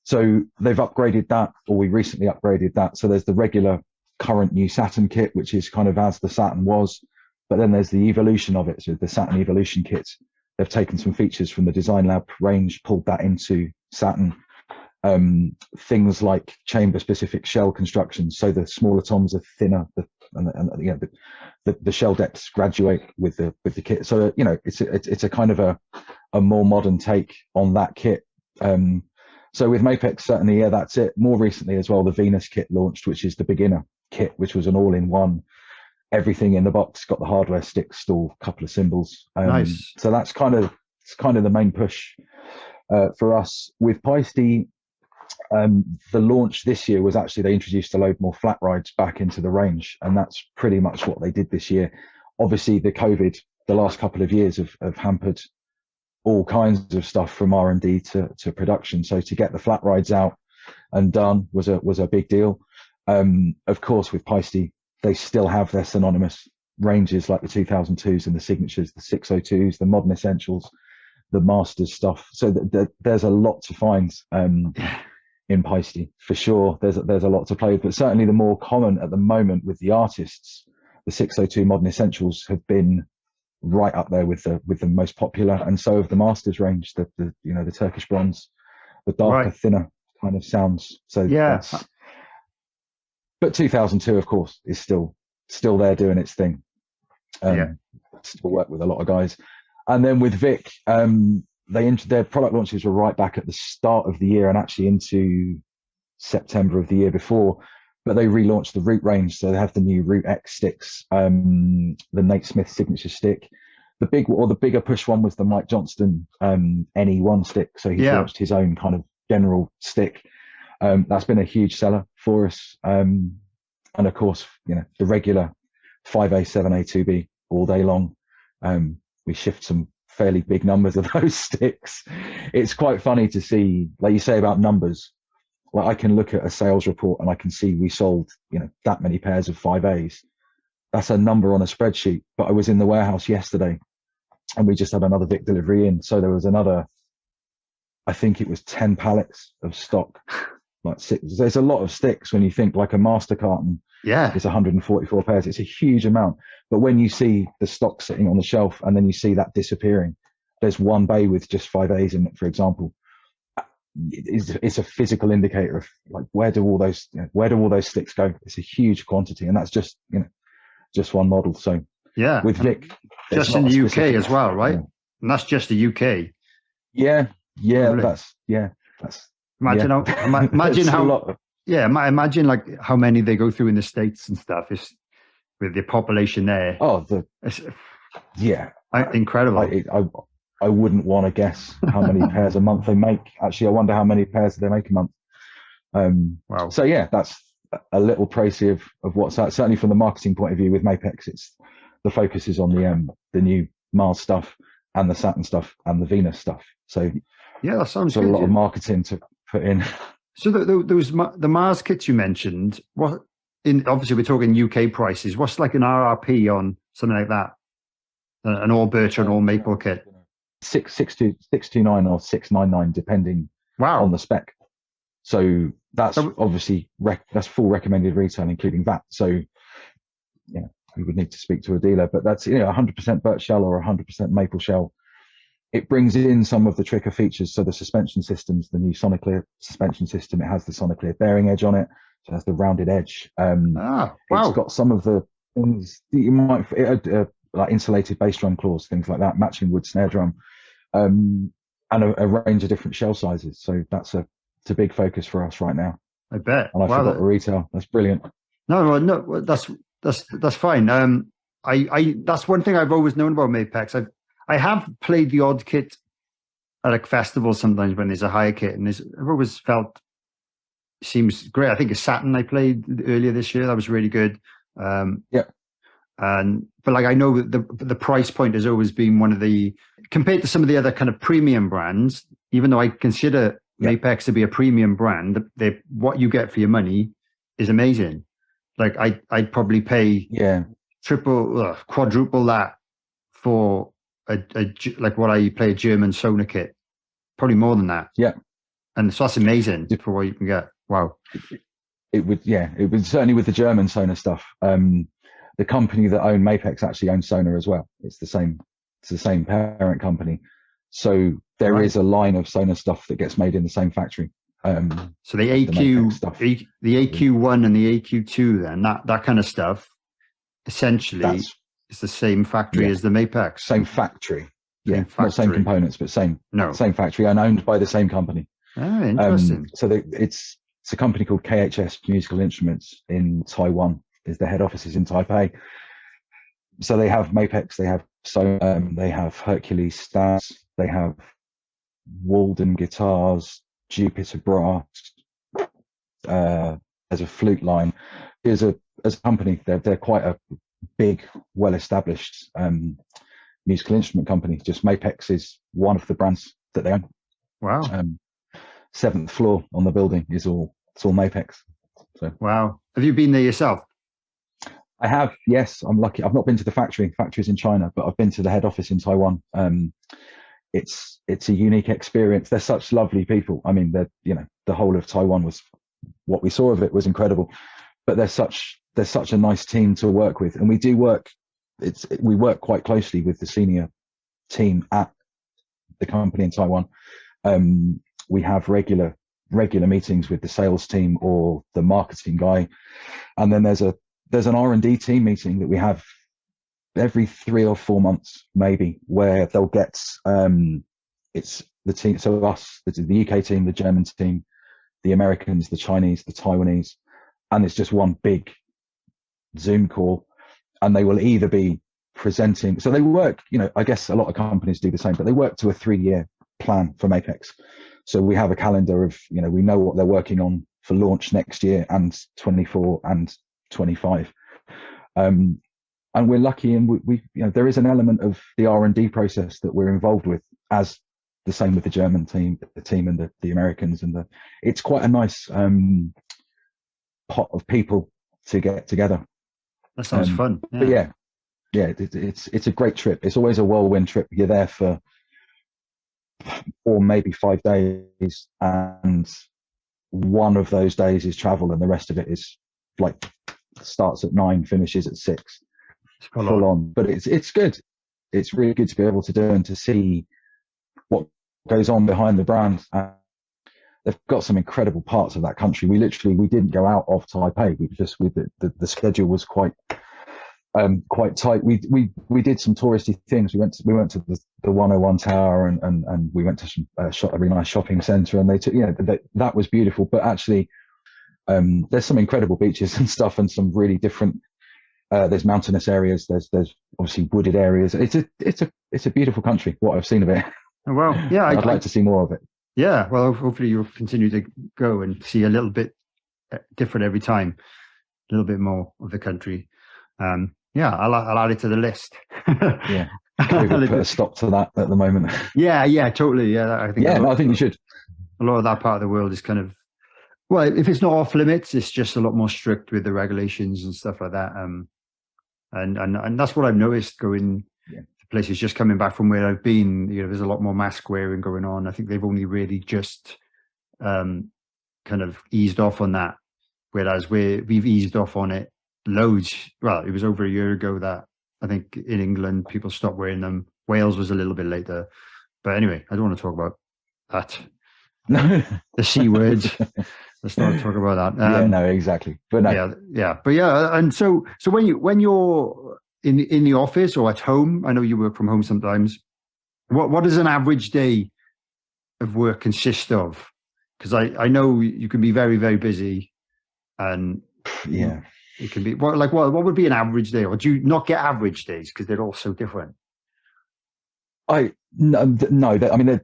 So they've upgraded that, or we recently upgraded that. So there's the regular current new Saturn kit, which is kind of as the Saturn was, but then there's the evolution of it. So the Saturn Evolution kit, they've taken some features from the Design Lab range, pulled that into Saturn. Things like chamber specific shell construction. So the smaller toms are thinner, the shell depths graduate with the kit. So, it's a kind of a more modern take on that kit. So with Mapex, certainly, yeah, that's it. More recently as well, the Venus kit launched, which is the beginner kit, which was an all-in-one, everything in the box, got the hardware, stick, stool, couple of cymbals. Nice. So it's kind of the main push for us. With Paiste, the launch this year was actually they introduced a load more flat rides back into the range, and that's pretty much what they did this year. Obviously, the last couple of years have hampered all kinds of stuff from R&D to production. So to get the flat rides out and done was a big deal. Of course, with Paiste, they still have their synonymous ranges like the 2002s and the signatures, the 602s, the modern essentials, the masters stuff. So there's a lot to find in Paiste for sure. There's a lot to play with, but certainly the more common at the moment with the artists, the 602 modern essentials have been right up there with the most popular, and so of the masters range, the Turkish bronze, the darker, thinner kind of sounds. So yeah, but 2002 of course is still there doing its thing. Still work with a lot of guys. And then with Vic, their product launches were right back at the start of the year and actually into September of the year before. But they relaunched the Root range, so they have the new Root X sticks, the Nate Smith signature stick. The bigger push one was the Mike Johnston NE1 stick. So he launched his own kind of general stick. That's been a huge seller for us. And of course, the regular 5A, 7A, 2B all day long. We shift some fairly big numbers of those sticks. It's quite funny to see, like you say about numbers. Like I can look at a sales report and I can see we sold, that many pairs of 5As. That's a number on a spreadsheet. But I was in the warehouse yesterday and we just had another Vic delivery in. So there was another, I think it was 10 pallets of stock. Like 6. There's a lot of sticks when you think like a master carton. Yeah. It's 144 pairs. It's a huge amount. But when you see the stock sitting on the shelf and then you see that disappearing, there's one bay with just 5As in it, for example. It's a physical indicator of like where do all those sticks go? It's a huge quantity, and that's just one model. So with Vic, just in the UK as well, right? Yeah. And that's just the UK. Yeah, really? That's imagine how imagine like how many they go through in the States and stuff. Is with the population there. Incredible. I wouldn't want to guess how many pairs a month they make. Actually, I wonder how many pairs they make a month. Wow. So yeah, that's a little précis of what's that. Certainly from the marketing point of view with Mapex, the focus is on the new Mars stuff and the Saturn stuff and the Venus stuff. So yeah, that sounds good. A lot of marketing to put in. So the Mars kits you mentioned, obviously we're talking UK prices. What's like an RRP on something like that? An all birch or an all maple kit? 629 or 699 depending on the spec. So that's obviously that's full recommended retail including VAT. So we would need to speak to a dealer. But that's 100% birch shell or 100% maple shell. It brings in some of the tricker features. So the suspension systems, the new Soniclear suspension system, it has the Soniclear bearing edge on it. So it has the rounded edge. Wow. It's got some of the things that you might, like insulated bass drum claws, things like that, matching wood snare drum, and a range of different shell sizes. So it's a big focus for us right now. I bet. And I forgot the retail. That's brilliant. No, that's fine. That's one thing I've always known about Mapex. I have played the odd kit at like festivals sometimes when there's a higher kit, and I've always felt seems great. I think a Saturn I played earlier this year, that was really good. Yeah. But like I know the price point has always been one of the, compared to some of the other kind of premium brands, even though I consider Mapex to be a premium brand, what you get for your money is amazing. Like I'd probably pay quadruple that for like what I play a German Sonar kit, probably more than that. Yeah. And so that's amazing for what you can get. Wow. It would certainly with the German Sonar stuff. The company that owned Mapex actually owns Sonar as well. It's the same parent company. So there is a line of Sonar stuff that gets made in the same factory. So the AQ, the AQ1 and the AQ2, then that kind of stuff, essentially, is the same factory as the Mapex. Same factory. Not same components, but same factory, and owned by the same company. Oh, interesting. So it's a company called KHS Musical Instruments in Taiwan. Is the head office is in Taipei. So they have Mapex, they have Hercules stands, they have Walden guitars, Jupiter brass. As a flute line, as a company, they're quite a big, well-established musical instrument company. Just Mapex is one of the brands that they own. Wow. 7th floor on the building it's all Mapex. So wow. Have you been there yourself? I have, yes. I'm lucky. I've not been to the factories in China, but I've been to the head office in Taiwan. It's a unique experience. They're such lovely people. I mean, the whole of Taiwan was, what we saw of it was incredible, but they're such a nice team to work with. And we work quite closely with the senior team at the company in Taiwan. We have regular meetings with the sales team or the marketing guy. And then there's an R&D team meeting that we have every 3 or 4 months, maybe, where they'll get, it's the team. So us, the UK team, the German team, the Americans, the Chinese, the Taiwanese, and it's just one big Zoom call, and they will either be presenting. So they work, I guess a lot of companies do the same, but they work to a 3-year plan for Mapex. So we have a calendar of, we know what they're working on for launch next year and 24 and 25. And we're lucky, and we there is an element of the R&D process that we're involved with, as the same with the German team, and the Americans, and it's quite a nice pot of people to get together. That sounds fun. Yeah. But it's a great trip. It's always a whirlwind trip. You're there for 4, maybe 5 days, and one of those days is travel, and the rest of it is like starts at 9, finishes at 6. Full on. But it's good. It's really good to be able to do and to see what goes on behind the brand. They've got some incredible parts of that country. We didn't go out of Taipei. The schedule was quite tight. We did some touristy things. We went to the 101 Tower and we went to a really nice shopping centre, and they took, that was beautiful. But actually, there's some incredible beaches and stuff, and some really different. There's mountainous areas. There's obviously wooded areas. It's a beautiful country. What I've seen of it. Oh, well, yeah, I'd like to see more of it. Yeah, well, hopefully you'll continue to go and see a little bit different every time, a little bit more of the country. Yeah, I'll add it to the list. Yeah, we could put a stop to that at the moment. Yeah, totally. Yeah, I think. Yeah, I think you should. A lot of that part of the world is kind of, well, if it's not off limits, it's just a lot more strict with the regulations and stuff like that. And that's what I've noticed going to places, just coming back from where I've been. There's a lot more mask wearing going on. I think they've only really just kind of eased off on that, whereas we've eased off on it loads. Well, it was over a year ago that I think in England people stopped wearing them. Wales was a little bit later. But anyway, I don't want to talk about that. No. The C word. Let's not talk about that. Yeah, no, exactly. But no. But yeah. And so when you're in the office or at home, I know you work from home sometimes. What does an average day of work consist of? Because I know you can be very, very busy, and yeah, it can be what would be an average day, or do you not get average days because they're all so different? No, I mean,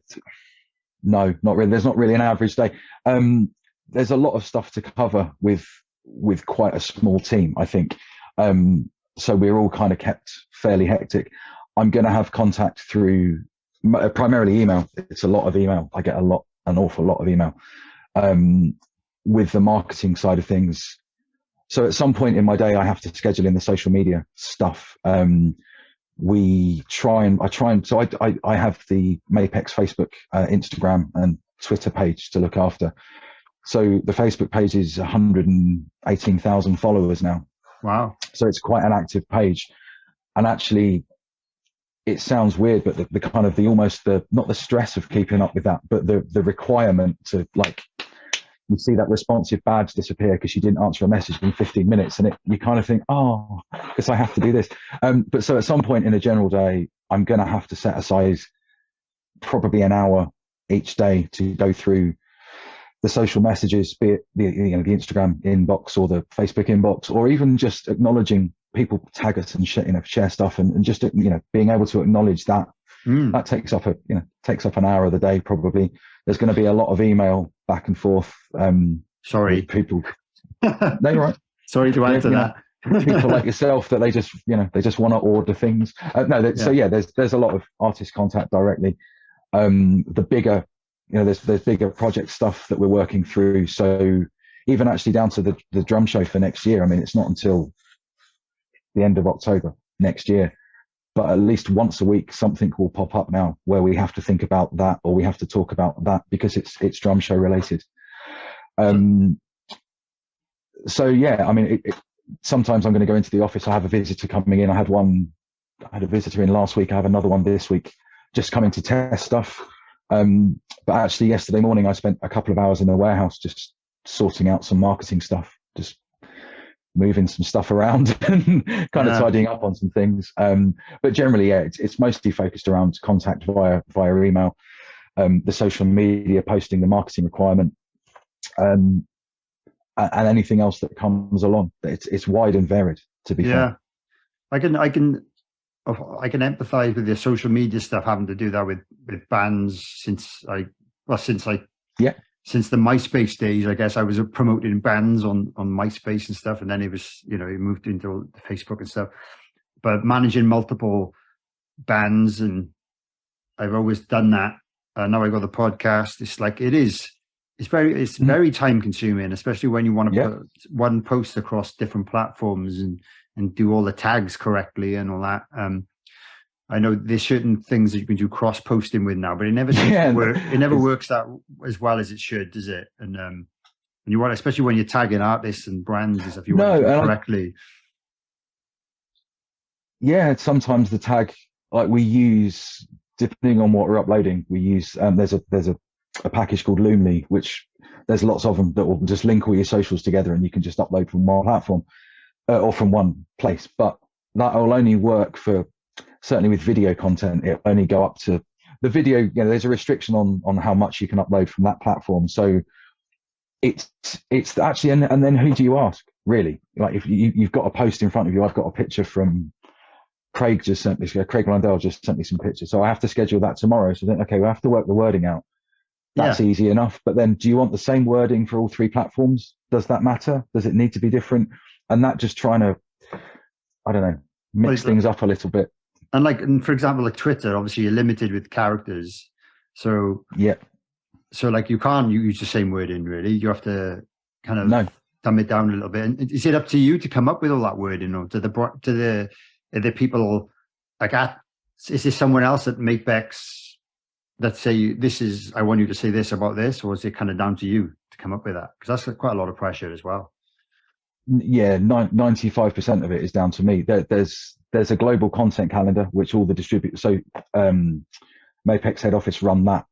no, not really. There's not really an average day. There's a lot of stuff to cover with quite a small team, I think. So we're all kind of kept fairly hectic. I'm going to have contact through primarily email. It's a lot of email. I get an awful lot of email with the marketing side of things. So at some point in my day, I have to schedule in the social media stuff. I have the Mapex Facebook, Instagram and Twitter page to look after. So the Facebook page is 118,000 followers now. Wow. So it's quite an active page. And actually, it sounds weird, but the kind of not the stress of keeping up with that, but the requirement to, like, you see that responsive badge disappear because you didn't answer a message in 15 minutes. And you kind of think, oh, I guess I have to do this. But so at some point in a general day, I'm going to have to set aside probably an hour each day to go through the social messages, be it the Instagram inbox or the Facebook inbox, or even just acknowledging people tag us and share stuff, and just being able to acknowledge that. That takes up an hour of the day probably. There's going to be a lot of email back and forth. Sorry, people. No, you're right. Sorry to add to that. People like yourself that they just want to order things. So there's a lot of artist contact directly. The bigger, there's bigger project stuff that we're working through. So even actually down to the drum show for next year. I mean, it's not until the end of October next year, but at least once a week something will pop up now where we have to think about that, or we have to talk about that because it's drum show related. So yeah, I mean, sometimes I'm going to go into the office. I have a visitor coming in. I had a visitor in last week. I have another one this week, just coming to test stuff. But actually yesterday morning, I spent a couple of hours in the warehouse just sorting out some marketing stuff, just moving some stuff around and kind of tidying up on some things. But generally, yeah, it's mostly focused around contact via email, the social media posting, the marketing requirement, and anything else that comes along. It's wide and varied, to be fair. I can empathize with the social media stuff, having to do that with bands since the MySpace days. I guess I was promoting bands on MySpace and stuff, and then it was, it moved into Facebook and stuff. But managing multiple bands, and I've always done that. Now I got the podcast. It's like it's very time consuming, especially when you want to put one post across different platforms and do all the tags correctly and all that. I know there's certain things that you can do cross posting with now, but it never seems to work. It never works that as well as it should, does it? And you want, especially when you're tagging artists and brands and stuff, you want to do it correctly. Sometimes the tag, like we use, depending on what we're uploading, we use there's a package called Loomly, which there's lots of them that will just link all your socials together, and you can just upload from one platform or from one place. But that will only work for, certainly with video content, it only go up to the video. There's a restriction on how much you can upload from that platform. So it's actually, and then who do you ask, really? Like if you've got a post in front of you, I've got a picture from Craig Rundell just sent me some pictures. So I have to schedule that tomorrow. So then, okay, we have to work the wording out. That's easy enough. But then do you want the same wording for all three platforms? Does that matter? Does it need to be different? And that just trying to, I don't know, mix things up a little bit. And for example, like Twitter, obviously you're limited with characters. So so like you can't use the same wording really. You have to kind of dumb it down a little bit. And is it up to you to come up with all that wording, or to the people like is there someone else at Mapex that say I want you to say this about this, or is it kind of down to you to come up with that? Because that's quite a lot of pressure as well. Yeah, 95% of it is down to me. There's a global content calendar which all the distributors, so Mapex head office run that.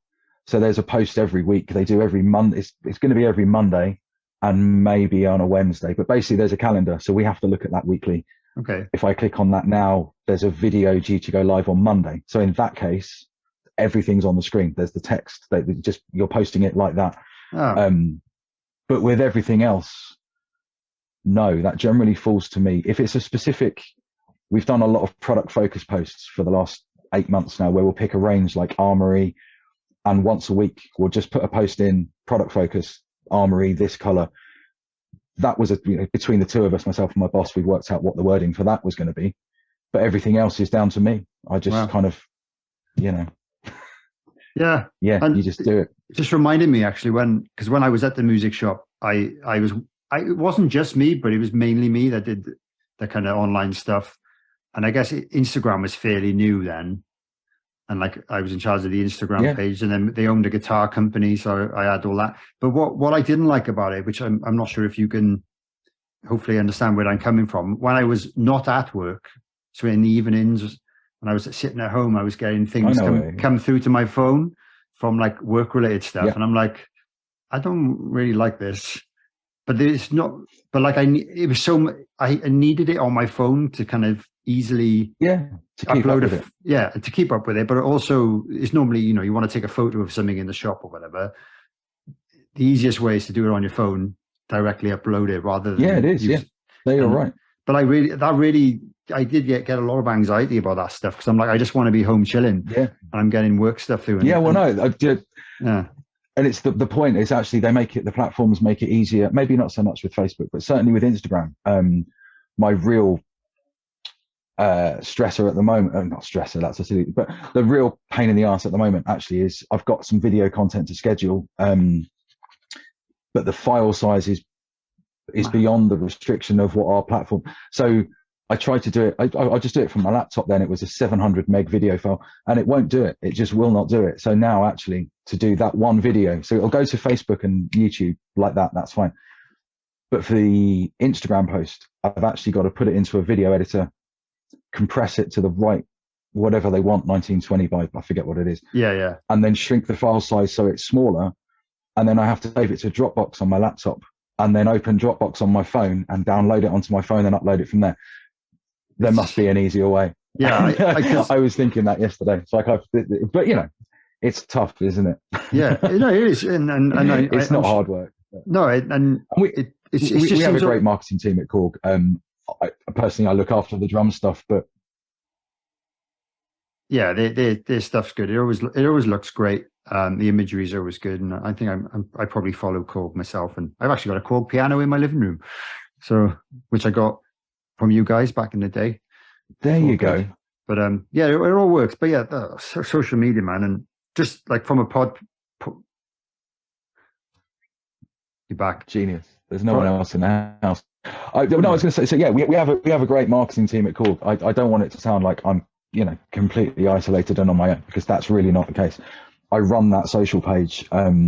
So there's a post every week. They do every Monday. It's going to be every Monday and maybe on a Wednesday. But basically, there's a calendar, so we have to look at that weekly. Okay. If I click on that now, there's a video due to go live on Monday. So in that case, everything's on the screen. There's the text. You're posting it like that. Oh. But with everything else, no, that generally falls to me. If it's a specific, we've done a lot of product focus posts for the last 8 months now, where we'll pick a range like Armory, and once a week we'll just put a post in product focus, Armory, this color. That was between the two of us, myself and my boss, we worked out what the wording for that was going to be. But everything else is down to me. I just kind of, Yeah. Yeah, and you just do it. It just reminded me actually because when I was at the music shop, it wasn't just me, but it was mainly me that did the kind of online stuff. And I guess Instagram was fairly new then. And like I was in charge of the Instagram page, and then they owned a guitar company, so I had all that. But what I didn't like about it, which I'm not sure if you can hopefully understand where I'm coming from, when I was not at work, so in the evenings when I was sitting at home, I was getting things come through to my phone from like work related stuff, and I'm like, I don't really like this. But it's not. But like I needed it on my phone to kind of easily to keep up with it. To keep up with it. But also, it's normally you want to take a photo of something in the shop or whatever. The easiest way is to do it on your phone, directly upload it rather than it is. You're right. But I did get a lot of anxiety about that stuff, because I'm like, I just want to be home chilling. And I'm getting work stuff through. I did. Yeah. And it's the point is actually the platforms make it easier. Maybe not so much with Facebook, but certainly with Instagram. My real stressor at the moment, not stressor, that's a silly, but the real pain in the ass at the moment actually is I've got some video content to schedule, but the file size is beyond the restriction of what our platform. So I tried to do it. I just do it from my laptop. Then it was a 700 meg video file, and it won't do it. It just will not do it. So now actually to do that one video, so it'll go to Facebook and YouTube like that. That's fine. But for the Instagram post, I've actually got to put it into a video editor, compress it to the right, whatever they want, 1920 by, I forget what it is. Yeah. And then shrink the file size so it's smaller. And then I have to save it to Dropbox on my laptop, and then open Dropbox on my phone and download it onto my phone and upload it from there. There must be an easier way. Yeah. I was thinking that yesterday. It's like, but it's tough, isn't it? Yeah, it is. And it's not hard work. No, we have a great marketing team at KORG. Personally, I look after the drum stuff, but yeah, their stuff's good. It always looks great. The imagery is always good, and I think I probably follow KORG myself, and I've actually got a KORG piano in my living room, so which I got from you guys back in the day. There you go. But it all works. But yeah, social media, man, and just like from a you're back. Genius. There's no one else in the house. I was going to say. So yeah, we have a great marketing team at KORG. I don't want it to sound like I'm completely isolated and on my own, because that's really not the case. I run that social page. At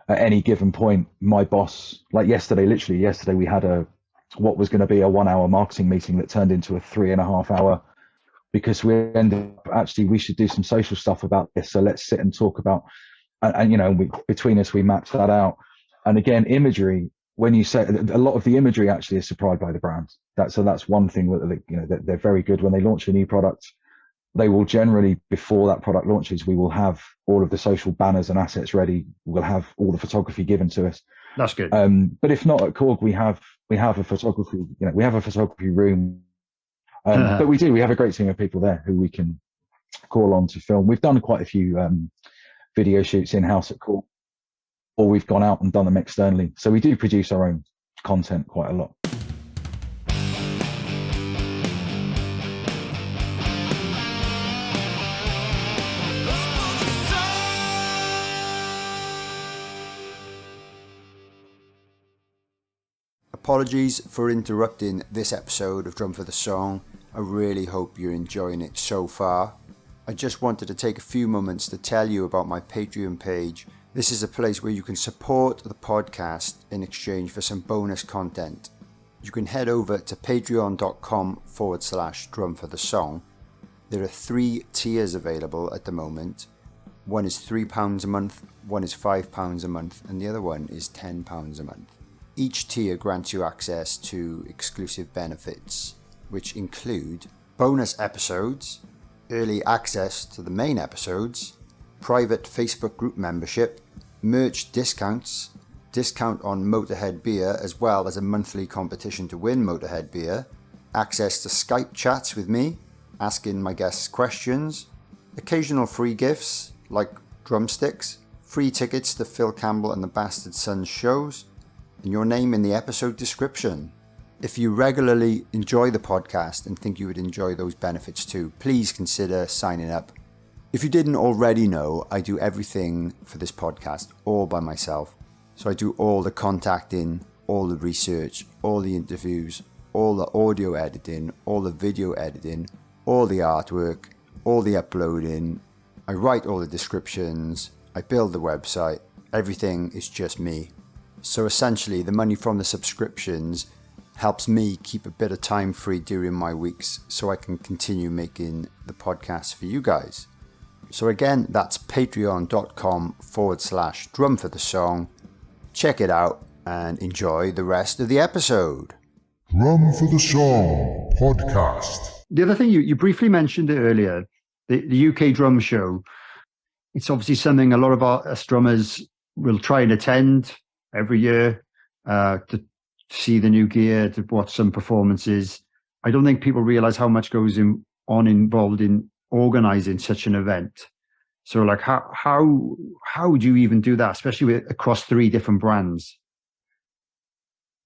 any given point, my boss, like literally yesterday, we had what was going to be a 1 hour marketing meeting that turned into a 3.5 hour, because we ended up actually, we should do some social stuff about this. So let's sit and talk about, and between us, we mapped that out. And again, imagery, when you say a lot of the imagery actually is supplied by the brands. That's one thing that they're very good when they launch a new product. They will generally, before that product launches, we will have all of the social banners and assets ready. We'll have all the photography given to us. That's good. But if not, at KORG, we have a photography, we have a photography room. But we have a great team of people there who we can call on to film. We've done quite a few video shoots in-house at KORG, or we've gone out and done them externally. So we do produce our own content quite a lot. Apologies for interrupting this episode of Drum for the Song. I really hope you're enjoying it so far. I just wanted to take a few moments to tell you about my Patreon page. This is a place where you can support the podcast in exchange for some bonus content. you can head over to patreon.com/drum for the song. There are 3 tiers available at the moment. One is £3 a month, one is £5 a month, and the other one is £10 a month. Each tier grants you access to exclusive benefits, which include bonus episodes, early access to the main episodes, private Facebook group membership, merch discounts, discount on Motorhead beer as well as a monthly competition to win Motorhead beer, access to Skype chats with me, asking my guests questions, occasional free gifts like drumsticks, free tickets to Phil Campbell and the Bastard Sons shows, and your name in the episode description. If you regularly enjoy the podcast and think you would enjoy those benefits too, please consider signing up. If you didn't already know, I do everything for this podcast all by myself. So I do all the contacting, all the research, all the interviews, all the audio editing, all the video editing, all the artwork, all the uploading. I write all the descriptions, I build the website, everything is just me. So essentially the money from the subscriptions helps me keep a bit of time free during my weeks so I can continue making the podcast for you guys. So again, that's patreon.com/drum for the song. Check it out and enjoy the rest of the episode. Drum for the Song podcast. The other thing, you briefly mentioned it earlier, the UK drum show. It's obviously something a lot of us drummers will try and attend every year to see the new gear, to watch some performances. I don't think people realize how much goes on involved in organizing such an event. So like how would you even do that, especially across 3 different brands?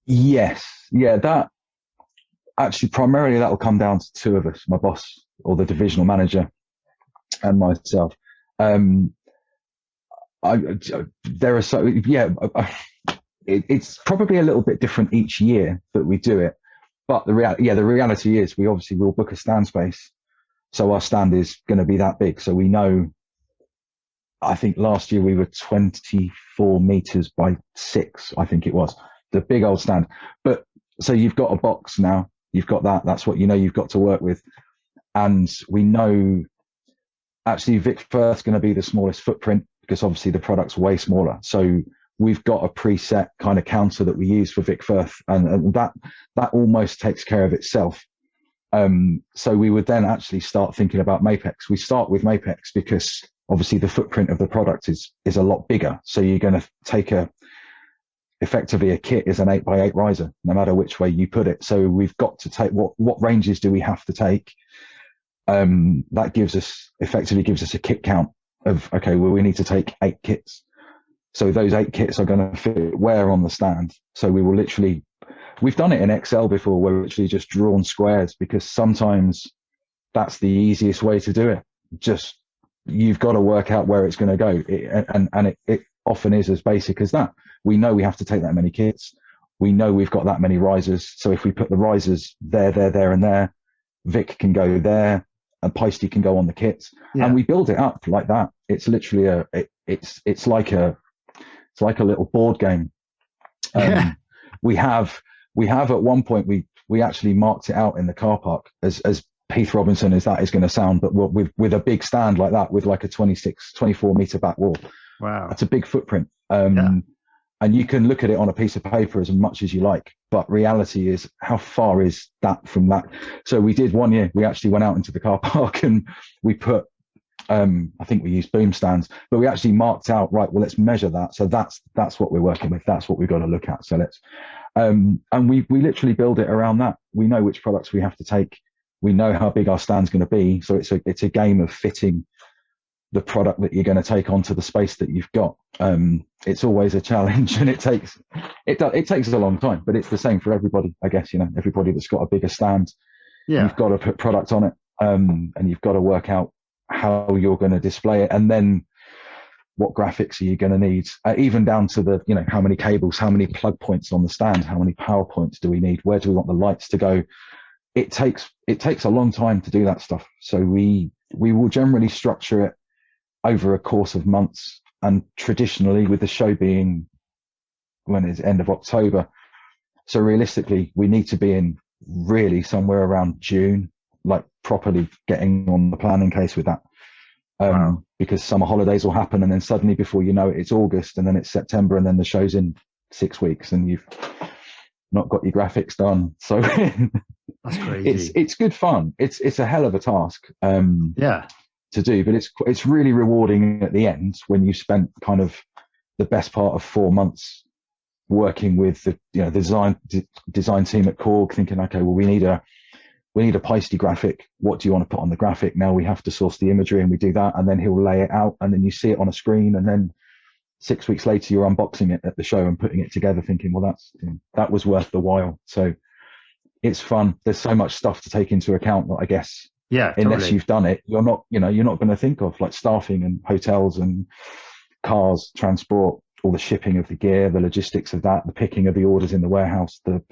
Yes. Yeah, that actually primarily that will come down to 2 of us, my boss or the divisional manager and myself. It's probably a little bit different each year that we do it, but the reality is we obviously will book a stand space, so our stand is going to be that big. So we know, I think last year we were 24 meters by 6, I think it was, the big old stand. But so you've got a box now, you've got that's what you know you've got to work with, and we know actually Vic Firth's going to be the smallest footprint because obviously the product's way smaller. So we've got a preset kind of counter that we use for Vic Firth, and that almost takes care of itself. So we would then actually start thinking about Mapex. We start with Mapex because obviously the footprint of the product is a lot bigger. So you're going to take effectively a kit is an 8x8 riser, no matter which way you put it. So we've got to take what ranges do we have to take? That effectively gives us a kit count of, okay, well, we need to take 8 kits. So those 8 kits are going to fit where on the stand. So we will we've done it in Excel before, where we literally just drawn squares, because sometimes that's the easiest way to do it. Just, you've got to work out where it's going to go. It often is as basic as that. We know we have to take that many kits. We know we've got that many risers. So if we put the risers there, and there, Vic can go there and Paiste can go on the kits. Yeah. And we build it up like that. It's literally it's like a little board game. We have at one point we actually marked it out in the car park as Heath Robinson as that is going to sound, but with a big stand like that, with like a 24 meter back wall. Wow, that's a big footprint. And you can look at it on a piece of paper as much as you like, but reality is, how far is that from that? So we did one year, we actually went out into the car park and we put, I think we used boom stands, but we actually marked out, right, well, let's measure that. So that's what we're working with. That's what we've got to look at. So and we literally build it around that. We know which products we have to take. We know how big our stand's going to be. So it's a game of fitting the product that you're going to take onto the space that you've got. It's always a challenge, and it takes a long time, but it's the same for everybody, I guess. Everybody that's got a bigger stand, you've got to put product on it, and you've got to work out how you're going to display it, and then what graphics are you going to need, even down to the, how many cables, how many plug points on the stand, how many power points do we need, where do we want the lights to go. It takes a long time to do that stuff. So we will generally structure it over a course of months, and traditionally, with the show being when it's end of October, So realistically, we need to be in really somewhere around June, like properly getting on the planning case with that. Wow. Because summer holidays will happen, and then suddenly before you know it, it's August, and then it's September, and then the show's in 6 weeks, and you've not got your graphics done. So That's crazy. It's good fun. It's a hell of a task Yeah. to do, but it's really rewarding at the end when you spent kind of the best part of 4 months working with the design team at KORG, thinking, okay, well, we need a Paiste graphic. What do you want to put on the graphic? Now we have to source the imagery, and we do that, and then he'll lay it out, and then you see it on a screen, and then 6 weeks later you're unboxing it at the show and putting it together, thinking, well, that was worth the while. So it's fun. There's so much stuff to take into account that I guess, unless you've done it, you're not going to think of, like staffing and hotels and cars, transport, all the shipping of the gear, the logistics of that, the picking of the orders in the warehouse, the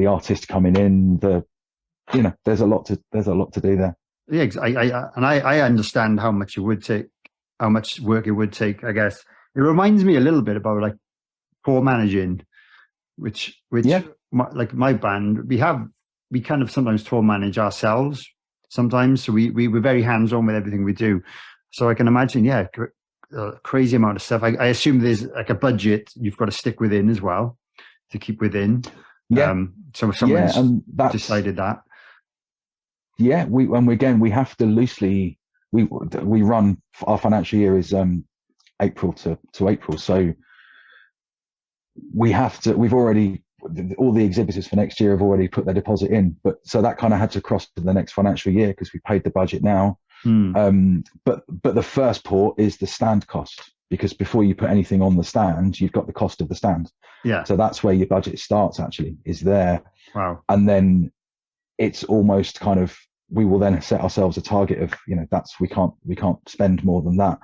artist coming in, there's a lot to do there. Yeah, I understand how much work it would take. I guess it reminds me a little bit about like tour managing, which like my band, we kind of sometimes tour manage ourselves sometimes. So we're very hands on with everything we do. So I can imagine, a crazy amount of stuff. I assume there's like a budget you've got to stick within as well to keep within. So someone's decided that. Yeah, we have to loosely. We run, our financial year is April to April, so we've already, all the exhibitors for next year have already put their deposit in, but so that kind of had to cross to the next financial year because we paid the budget now. But the first port is the stand cost, because before you put anything on the stand, you've got the cost of the stand. Yeah. So that's where your budget starts, actually, is there. Wow. And then it's almost kind of, we will then set ourselves a target of, we can't spend more than that.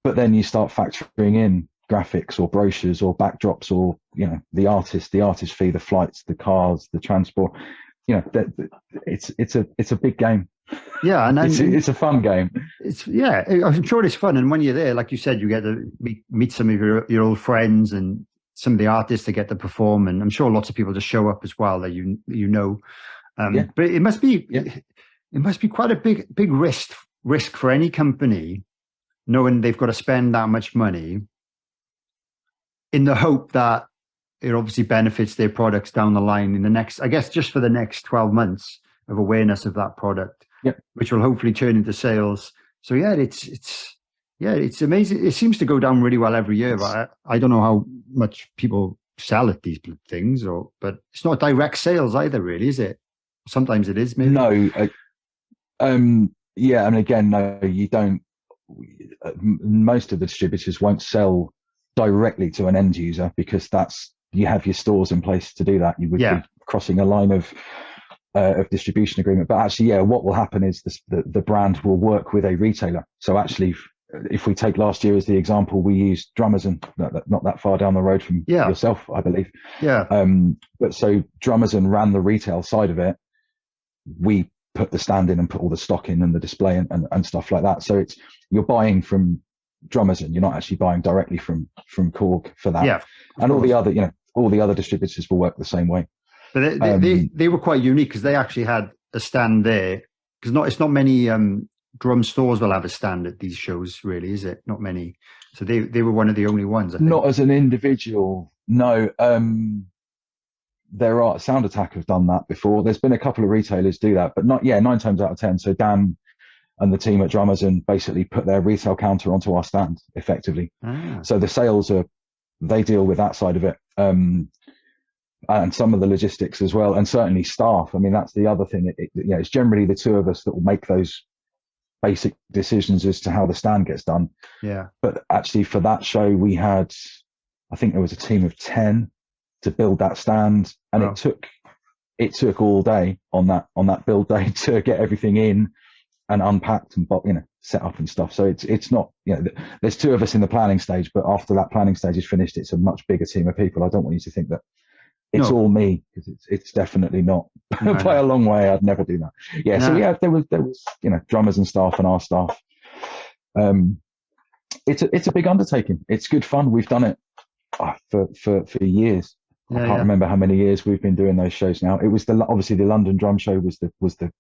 But then you start factoring in graphics or brochures or backdrops or, the artist fee, the flights, the cars, the transport. It's a big game. Yeah, and it's a fun game. I'm sure it's fun. And when you're there, like you said, you get to meet some of your old friends and some of the artists that get to perform. And I'm sure lots of people just show up as well that But it must be quite a big risk for any company, knowing they've got to spend that much money in the hope that it obviously benefits their products down the line in the next, I guess, just for the next 12 months of awareness of that product, which will hopefully turn into sales. So it's amazing. It seems to go down really well every year. But I don't know how much people sell at these things, but it's not direct sales either, really, is it? Sometimes it is, maybe. No. And again, no, you don't. Most of the distributors won't sell directly to an end user, because you have your stores in place to do that. You would be crossing a line of distribution agreement. But actually, what will happen is the brand will work with a retailer. So actually, if we take last year as the example, we used Drummerson, not that far down the road from yourself, I believe. Yeah. But so Drummerson ran the retail side of it. We put the stand in and put all the stock in and the display and stuff like that. So you're buying from Drummerson. You're not actually buying directly from KORG for that. Yeah. And all the other distributors will work the same way. But they were quite unique because they actually had a stand there. Because it's not many drum stores will have a stand at these shows, really, is it? Not many. So they were one of the only ones, I think. Not as an individual, no. There are, Sound Attack have done that before. There's been a couple of retailers do that, but 9 times out of 10. So Dan and the team at Drummerson basically put their retail counter onto our stand effectively. So the sales they deal with that side of it. And some of the logistics as well, and certainly staff. I mean, that's the other thing. It's generally the two of us that will make those basic decisions as to how the stand gets done. Yeah. But actually, for that show, we had, I think there was a team of 10 to build that stand, and it took all day on that build day to get everything in and unpacked and set up and stuff. So it's not, there's two of us in the planning stage, but after that planning stage is finished, it's a much bigger team of people. I don't want you to think that it's all me, because it's definitely not. By a long way. I'd never do that. So there was drummers and staff and our staff. It's a big undertaking. It's good fun. We've done it for years. I can't remember how many years we've been doing those shows now. It was obviously the London Drum Show was the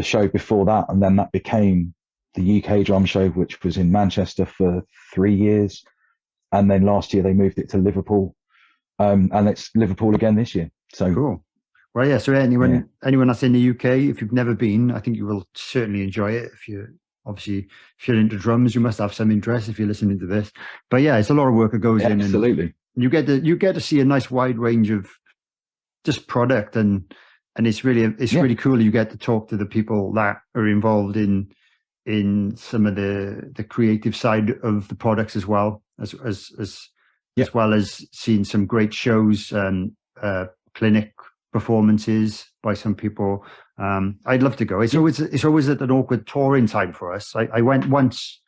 show before that, and then that became the UK Drum Show, which was in Manchester for 3 years, and then last year they moved it to Liverpool, and it's Liverpool again this year. So cool. Well, yeah. So anyone that's in the UK, if you've never been, I think you will certainly enjoy it. If you're into drums, you must have some interest if you're listening to this. But yeah, it's a lot of work that goes in. Absolutely. And you get to see a nice wide range of just product, and it's really cool. You get to talk to the people that are involved in some of the creative side of the products as well as well as seeing some great shows and clinic performances by some people. I'd love to go. It's always at an awkward touring time for us. I went once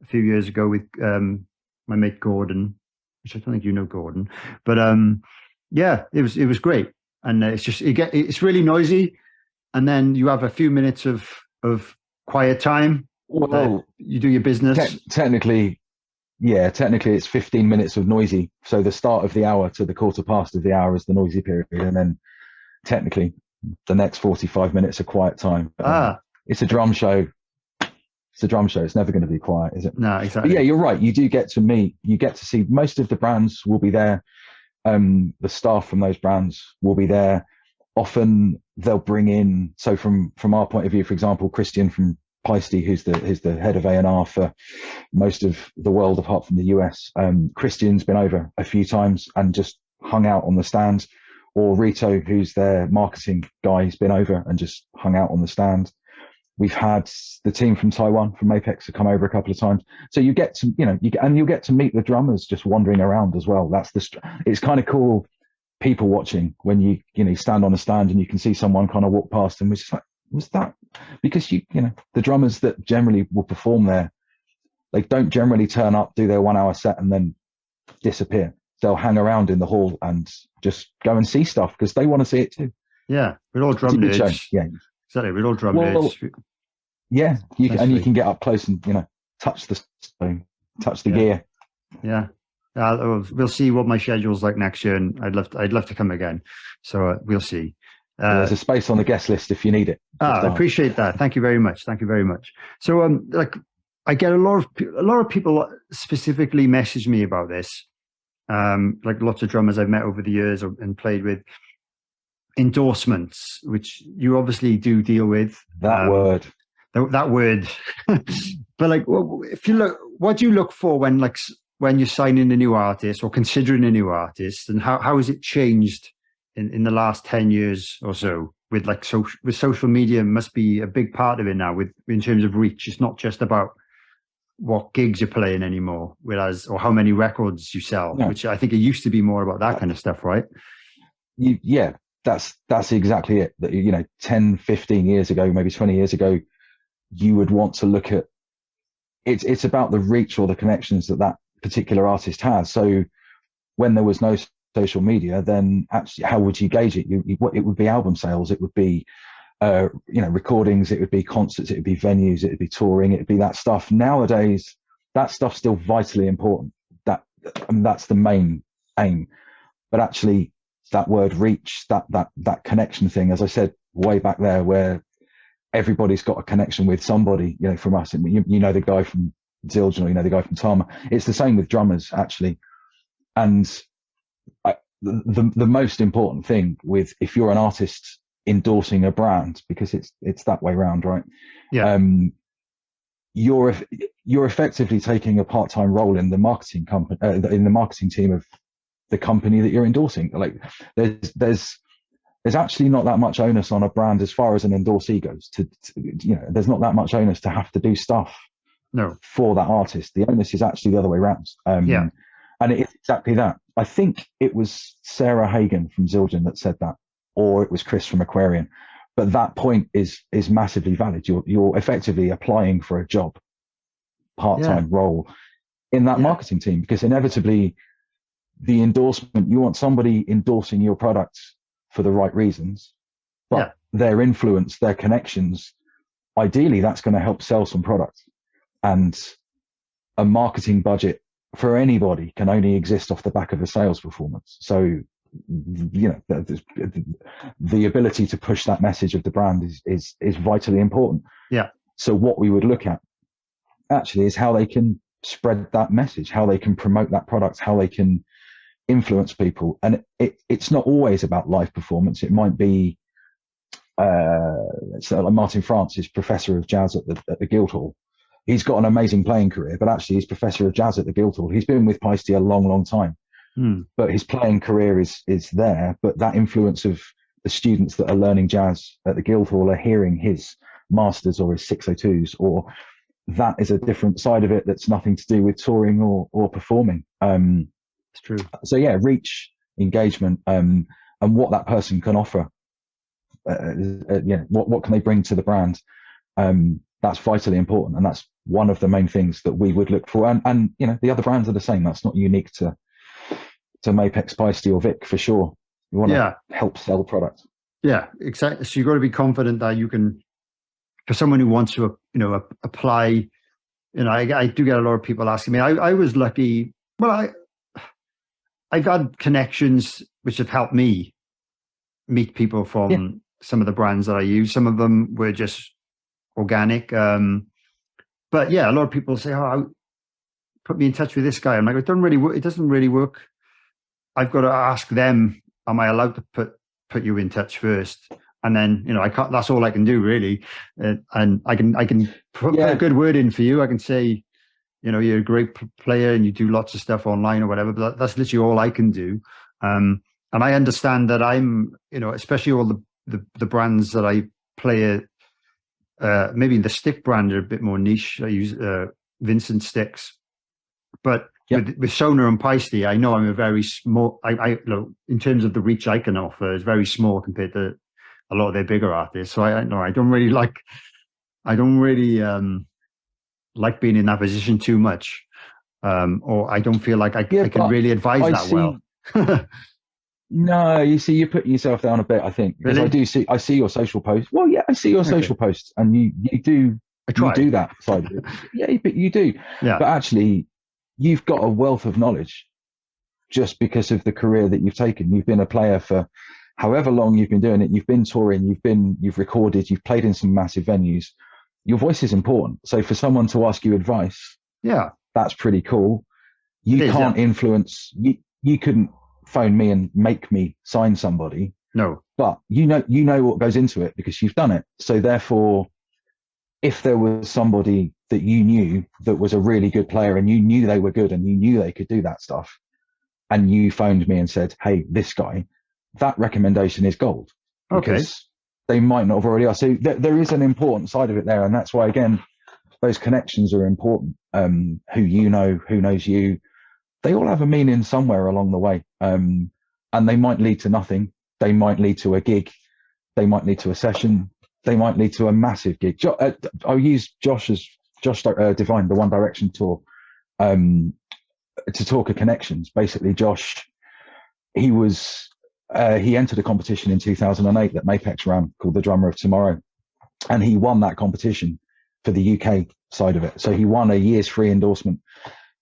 a few years ago with my mate Gordon, which I don't think you know Gordon, but it was great. And it's really noisy, and then you have a few minutes of quiet time. Well, you do your business. Technically it's 15 minutes of noisy. So the start of the hour to the quarter past of the hour is the noisy period, and then technically the next 45 minutes are quiet time. It's a drum show. It's never going to be quiet, is it? No, exactly. But yeah, you're right. You get to see most of the brands will be there. The staff from those brands will be there. Often they'll bring in, so from our point of view, for example, Christian from Paiste, who's the head of A&R for most of the world apart from the US. Christian's been over a few times and just hung out on the stand, or Rito, who's their marketing guy, has been over and just hung out on the stand. We've had the team from Taiwan, from Mapex, to come over a couple of times. So you get to, you'll get to meet the drummers just wandering around as well. It's kind of cool people watching when you stand on a stand and you can see someone kind of walk past and we're just like, was that? Because the drummers that generally will perform there, they don't generally turn up, do their 1 hour set and then disappear. They'll hang around in the hall and just go and see stuff because they want to see it too. Yeah, we're all drum nerds. Yeah, exactly. We're all drum nerds. Yeah, you can get up close and touch the gear. Yeah, we'll see what my schedule's like next year, and I'd love to come again. So we'll see. There's a space on the guest list if you need it. I appreciate that. Thank you very much. So I get a lot of people specifically message me about this. Like lots of drummers I've met over the years and played with, endorsements, which you obviously do deal with. That word. But like, if you look, what do you look for when you're signing a new artist or considering a new artist, and how has it changed in the last 10 years or so? With social media must be a big part of it now. In terms of reach, it's not just about what gigs you're playing anymore, or how many records you sell, which I think it used to be more about that kind of stuff, right? Yeah, that's exactly it. 10, 15 years ago, maybe 20 years ago, you would want to look at it's about the reach or the connections that particular artist has. So when there was no social media, then actually how would you gauge it? It would be album sales, it would be recordings, it would be concerts, it would be venues, it would be touring, it would be that stuff. Nowadays that stuff's still vitally important. That's the main aim, but actually that word reach, that connection thing, as I said way back there, where everybody's got a connection with somebody, from us. And the guy from Zildjian, or the guy from Tama. It's the same with drummers, actually. And the most important thing if you're an artist endorsing a brand, because it's that way round, right? Yeah. You're effectively taking a part-time role in the marketing company, in the marketing team of the company that you're endorsing. Like there's actually not that much onus on a brand as far as an endorsee goes. There's not that much onus to have to do stuff for that artist. The onus is actually the other way around. And it's exactly that. I think it was Sarah Hagen from Zildjian that said that, or it was Chris from Aquarian. But that point is massively valid. You're effectively applying for a job, part-time role in that marketing team, because inevitably the endorsement, you want somebody endorsing your products for the right reasons, but their influence, their connections, ideally that's going to help sell some products. And a marketing budget for anybody can only exist off the back of a sales performance. So the ability to push that message of the brand is vitally important. Yeah. So what we would look at actually is how they can spread that message, how they can promote that product, how they can influence people. And it's not always about live performance. It might be, so like Martin France is professor of jazz at the Guildhall. He's got an amazing playing career, but actually he's professor of jazz at the Guildhall. He's been with Paiste a long, long time, but his playing career is there. But that influence of the students that are learning jazz at the Guildhall are hearing his masters or his 602s, or that is a different side of it that's nothing to do with touring or performing. It's true. So yeah, reach, engagement, and what that person can offer. What can they bring to the brand? That's vitally important, and that's one of the main things that we would look for. And the other brands are the same. That's not unique to Mapex, Paiste, or Vic for sure. You want to help sell products. Yeah, exactly. So you've got to be confident that you can, for someone who wants to, apply. I do get a lot of people asking me. I was lucky. Well, I've had connections which have helped me meet people from some of the brands that I use. Some of them were just organic. But yeah, a lot of people say, put me in touch with this guy. I'm like, it doesn't really work. I've got to ask them, am I allowed to put you in touch first? And then, I can't, that's all I can do really. And I can put a good word in for you. I can say, you're a great player and you do lots of stuff online or whatever, but that's literally all I can do. And I understand that I'm, especially all the brands that I play, maybe the stick brand are a bit more niche. I use Vincent sticks, but with Sona and Paiste, I know I'm a very small, in terms of the reach I can offer is very small compared to a lot of their bigger artists. So I don't really like being in that position too much. Or I don't feel like I can really advise that well. No, you see, you're putting yourself down a bit, I think, because really? I see your social posts. Well, yeah, I see your social posts, and you do that side of it. Yeah, but you do. Yeah. But actually, you've got a wealth of knowledge just because of the career that you've taken. You've been a player for however long you've been doing it. You've been touring, you've recorded, you've played in some massive venues. Your voice is important. So for someone to ask you advice, that's pretty cool. You can't influence. You couldn't phone me and make me sign somebody. No. But you know what goes into it because you've done it. So therefore, if there was somebody that you knew that was a really good player and you knew they were good and you knew they could do that stuff, and you phoned me and said, hey, this guy, that recommendation is gold. Okay. Because they might not have already asked. So there is an important side of it there. And that's why, again, those connections are important. Who you know, who knows you, they all have a meaning somewhere along the way. And they might lead to nothing. They might lead to a gig. They might lead to a session. They might lead to a massive gig. I'll use Josh Divine, the One Direction tour, to talk of connections. Basically, Josh, he entered a competition in 2008 that Mapex ran called The Drummer of Tomorrow. And he won that competition for the UK side of it. So he won a year's free endorsement.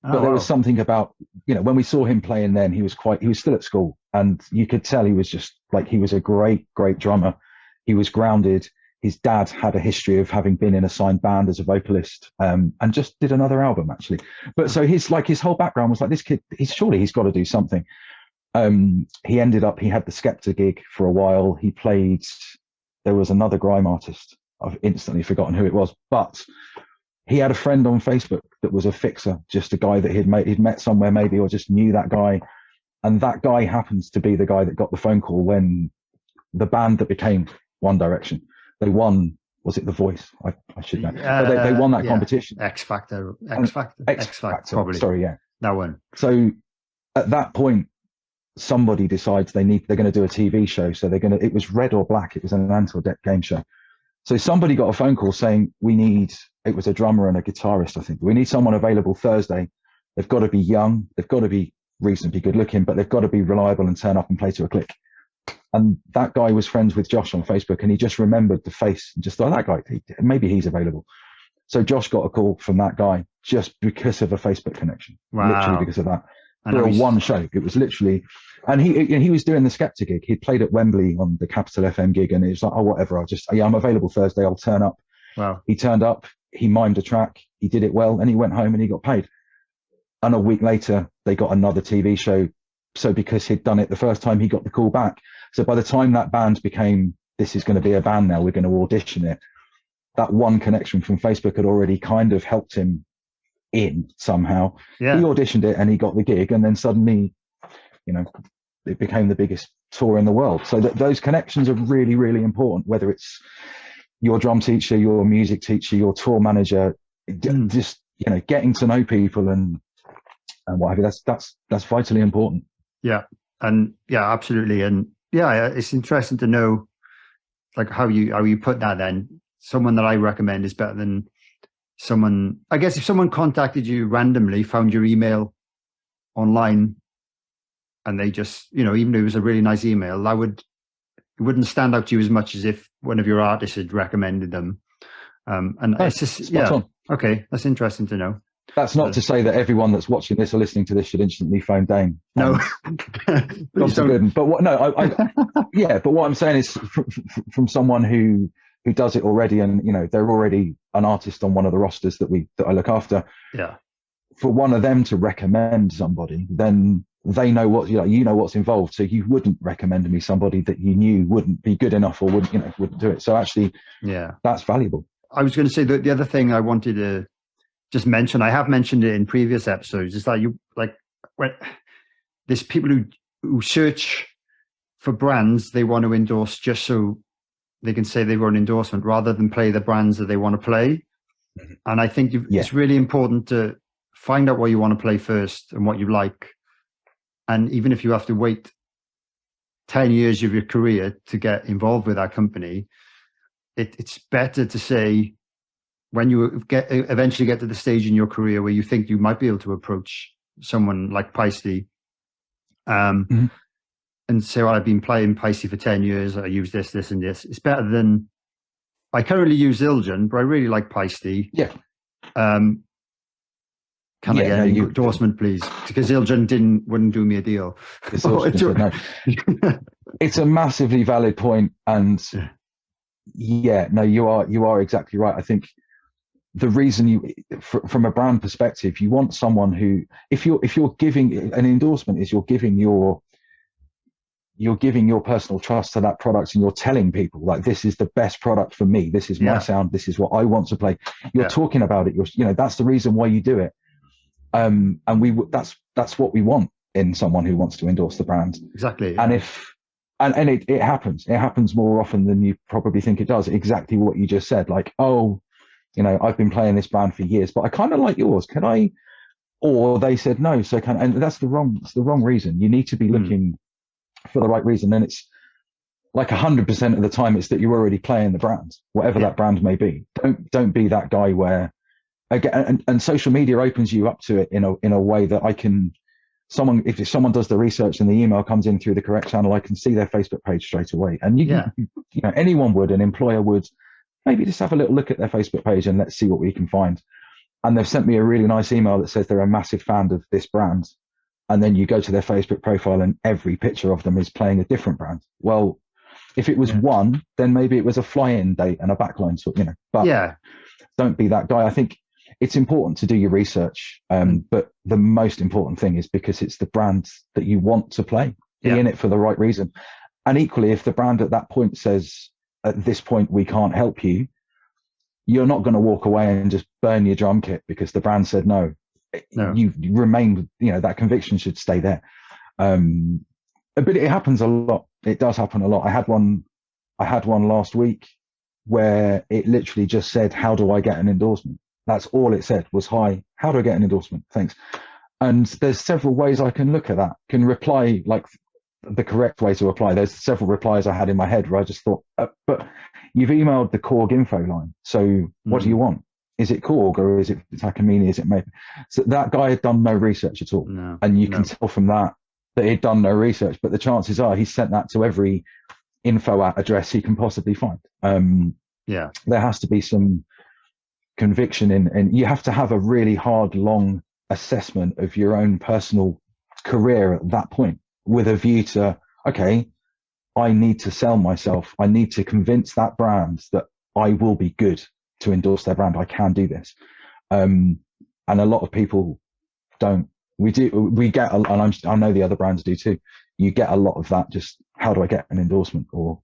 But there was something about, when we saw him playing then, he was still at school, and you could tell he was just like, he was a great, great drummer. He was grounded. His dad had a history of having been in a signed band as a vocalist, and just did another album actually. But so his whole background was like, this kid, he's got to do something. He had the Skepta gig for a while. He played, there was another grime artist. I've instantly forgotten who it was, but he had a friend on Facebook that was a fixer, just a guy that he'd met somewhere maybe, or just knew that guy. And that guy happens to be the guy that got the phone call when the band that became One Direction, they won, was it The Voice? I should know. But they won that competition. X Factor, probably. Sorry, yeah. That one. So at that point, somebody decides they're going to do a TV show. So it was Red or Black. It was an Ant Deck game show. So somebody got a phone call saying, it was a drummer and a guitarist, I think. We need someone available Thursday. They've got to be young. They've got to be reasonably good looking, but they've got to be reliable and turn up and play to a click. And that guy was friends with Josh on Facebook, and he just remembered the face and just thought, that guy, maybe he's available. So Josh got a call from that guy just because of a Facebook connection. Wow. Literally because of that. And one show. It was literally, and he was doing the Skepta gig. He played at Wembley on the Capital FM gig, and it was like, oh, whatever. I'm available Thursday. I'll turn up. Wow. He turned up. He mimed a track. He did it well, and he went home and he got paid. And a week later, they got another TV show. So because he'd done it the first time, he got the call back. So by the time that band became, this is going to be a band now, we're going to audition it, that one connection from Facebook had already kind of helped him in somehow. Yeah. He auditioned it and he got the gig, and then suddenly, it became the biggest tour in the world. So those connections are really, really important, whether it's your drum teacher, your music teacher, your tour manager, just, getting to know people and what have you. That's vitally important. Yeah. And yeah, absolutely. And yeah, it's interesting to know like how you put that then. Someone that I recommend is better than someone, I guess if someone contacted you randomly, found your email online, and they just, even if it was a really nice email, it wouldn't stand out to you as much as if one of your artists had recommended them. And it's just, okay, that's interesting to know. That's not to say that everyone that's watching this or listening to this should instantly phone Dane. No, not so good. But what? No, But what I'm saying is from someone who does it already, and they're already an artist on one of the rosters that I look after. Yeah. For one of them to recommend somebody, then they know what what's involved. So you wouldn't recommend me somebody that you knew wouldn't be good enough or wouldn't do it. So actually, yeah, that's valuable. I was going to say that the other thing I wanted to just mention, I have mentioned it in previous episodes, is that when there's people who search for brands they want to endorse just so they can say they've got an endorsement rather than play the brands that they want to play. Mm-hmm. And I think it's really important to find out what you want to play first and what you like. And even if you have to wait 10 years of your career to get involved with that company, it's better to say, when you eventually get to the stage in your career where you think you might be able to approach someone like Paiste, and say, well, I've been playing Paiste for 10 years. I use this, this, and this. It's better than, I currently use Zildjian, but I really like Paiste. Yeah. Can I get an endorsement, please? Because Zildjian wouldn't do me a deal. It's a massively valid point, and you are exactly right. I think the reason from a brand perspective, you want someone who, if you're giving an endorsement, is you're giving your personal trust to that product, and you're telling people like, this is the best product for me. This is my sound. This is what I want to play. You're talking about it. That's the reason why you do it. And that's what we want in someone who wants to endorse the brand. Exactly. And it happens more often than you probably think it does. Exactly what you just said. Like, oh, I've been playing this brand for years, but I kind of like yours. Can I? Or they said no. So and that's the wrong reason. You need to be looking for the right reason. And it's like 100% of the time it's that you're already playing the brand, whatever that brand may be. Don't be that guy where, again, and social media opens you up to it in a way that if someone does the research and the email comes in through the correct channel, I can see their Facebook page straight away. And anyone would, an employer would maybe just have a little look at their Facebook page and let's see what we can find. And they've sent me a really nice email that says they're a massive fan of this brand. And then you go to their Facebook profile and every picture of them is playing a different brand. Well, if it was one, then maybe it was a fly-in date and a backline, but don't be that guy. I think it's important to do your research. But the most important thing is because it's the brand that you want to play, be in it for the right reason. And equally, if the brand at that point says, at this point, we can't help you, you're not going to walk away and just burn your drum kit because the brand said no. You remain, that conviction should stay there. But it happens a lot. It does happen a lot. I had one last week where it literally just said, how do I get an endorsement? That's all it said was, hi, how do I get an endorsement? Thanks. And there's several ways I can look at that, can reply like the correct way to reply. There's several replies I had in my head where I just thought, but you've emailed the KORG info line. So what do you want? Is it KORG or is it Takamine? Is it maybe? So that guy had done no research at all. No, and you can tell from that he'd done no research, but the chances are he sent that to every info address he can possibly find. There has to be some conviction and you have to have a really hard, long assessment of your own personal career at that point with a view to, okay, I need to sell myself. I need to convince that brand that I will be good to endorse their brand. I can do this. And a lot of people don't. We get, and I know the other brands do too. You get a lot of that. Just, how do I get an endorsement? Or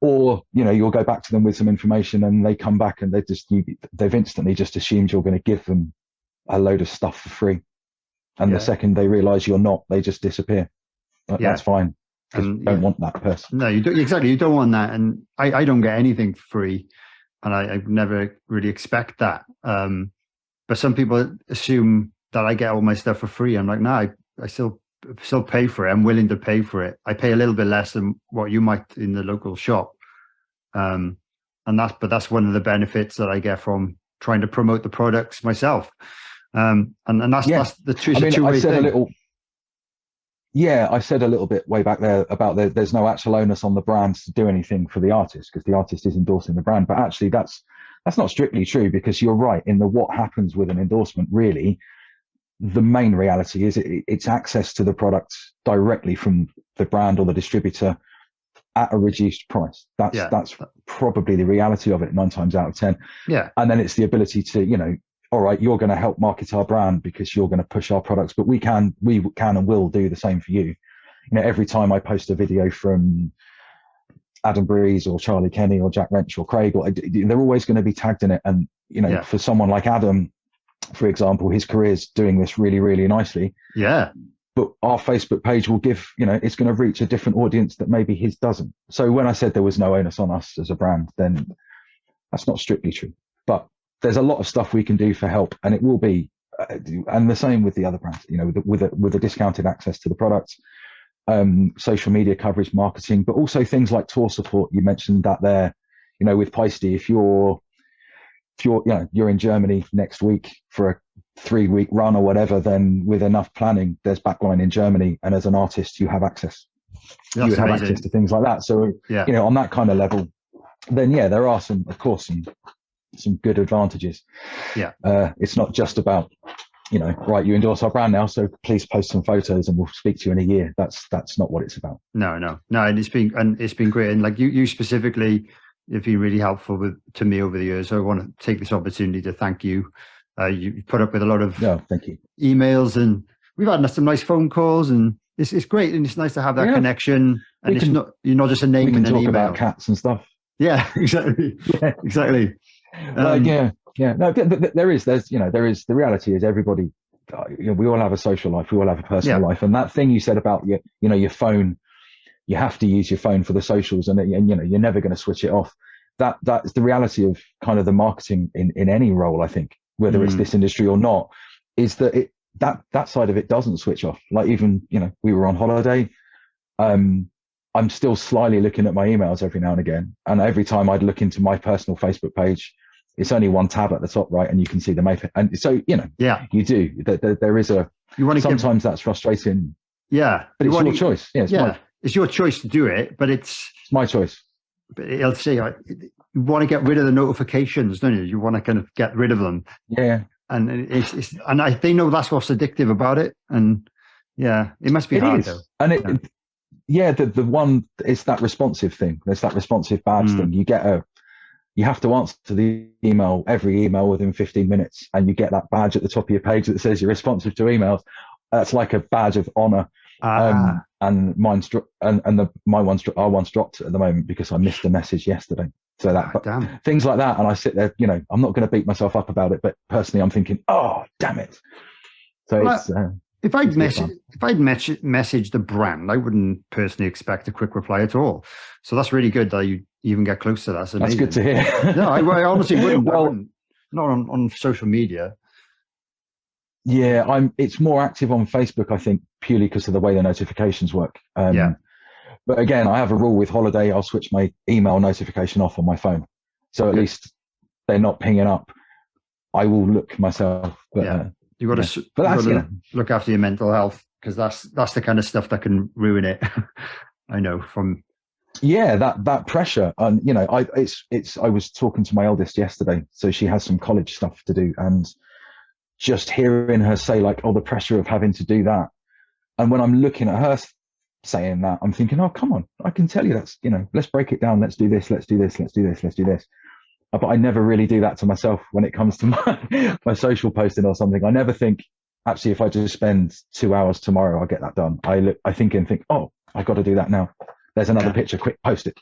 you'll go back to them with some information, and they come back and they've instantly just assumed you're going to give them a load of stuff for free. And the second they realize you're not, they just disappear. That's fine. You don't want that person. No, you don't. Exactly. You don't want that. And I don't get anything free, and I never really expect that. But some people assume that I get all my stuff for free. I'm like, no, I still pay for it. I'm willing to pay for it. I pay a little bit less than what you might in the local shop. But that's one of the benefits that I get from trying to promote the products myself. And that's the two-way thing. I said a little bit way back there about there's no actual onus on the brands to do anything for the artist, because the artist is endorsing the brand. But actually, that's not strictly true, because you're right in what happens with an endorsement. Really, the main reality is it's access to the product directly from the brand or the distributor at a reduced price. That's probably the reality of it 9 times out of 10. Yeah. And then it's the ability to, all right, you're going to help market our brand because you're going to push our products, but we can and will do the same for you. Every time I post a video from Adam Breeze or Charlie Kenny or Jack Wrench or Craig, they're always going to be tagged in it. And, for someone like Adam, for example, his career's doing this really, really nicely. Yeah. But our Facebook page will give, it's going to reach a different audience that maybe his doesn't. So when I said there was no onus on us as a brand, then that's not strictly true. But there's a lot of stuff we can do for help, and it will be, and the same with the other brands, with a discounted access to the products, social media coverage, marketing, but also things like tour support. You mentioned that there, with Paiste, if you're in Germany next week for a 3-week run or whatever, then with enough planning, there's backline in Germany, and as an artist, you have access. That's you have amazing. access to things like that. So, on that kind of level, then there are some good advantages. Yeah. It's not just about, right, you endorse our brand now, so please post some photos and we'll speak to you in a year. That's not what it's about. No. And it's been great. And like you specifically have been really helpful to me over the years. So I want to take this opportunity to thank you. You put up with a lot of thank you. emails, and we've had some nice phone calls, and it's great. And it's nice to have that connection. And you're not just a name in an email. We can talk about cats and stuff. Yeah, exactly. Yeah, exactly. No, the reality is everybody, we all have a social life, we all have a personal life, and that thing you said about your phone, you have to use your phone for the socials, and you're never going to switch it off. That's the reality of kind of the marketing in any role, I think, whether it's this industry or not, is that that side of it doesn't switch off. Like, even we were on holiday, I'm still slyly looking at my emails every now and again, and every time I'd look into my personal Facebook page, it's only one tab at the top right, and you can see the Mapex. And so, you do. There is sometimes that's frustrating. Yeah. But it's your choice. Yeah, it's your choice to do it, but it's my choice. But it'll say, you want to get rid of the notifications, don't you? You want to kind of get rid of them. Yeah. And they know that's what's addictive about it. And it must be hard though. And the one, it's that responsive thing. There's that responsive badge thing. You have to answer to the every email within 15 minutes, and you get that badge at the top of your page that says you're responsive to emails. That's like a badge of honor. And mine's our one's dropped at the moment because I missed a message yesterday. So things like that, and I sit there, I'm not going to beat myself up about it, but personally, I'm thinking, oh, damn it. So if I'd messaged the brand, I wouldn't personally expect a quick reply at all. So that's really good that you even get close to that. That's good to hear. No, I honestly wouldn't. Not on social media. Yeah, it's more active on Facebook, I think, purely because of the way the notifications work. But again, I have a rule with Holiday. I'll switch my email notification off on my phone, so at least they're not pinging up. I will look myself. But, you got to look after your mental health, because that's the kind of stuff that can ruin it. I know from. Yeah, that pressure, and I was talking to my eldest yesterday, so she has some college stuff to do, and just hearing her say, like, oh, the pressure of having to do that, And when I'm looking at her saying that, I'm thinking, oh, come on, I can tell you that's, let's break it down. Let's do this. Let's do this. Let's do this. Let's do this. But I never really do that to myself when it comes to my social posting or something. I never think, actually, if I just spend 2 hours tomorrow, I'll get that done. I think, oh, I got to do that now. There's another picture, quick, post it.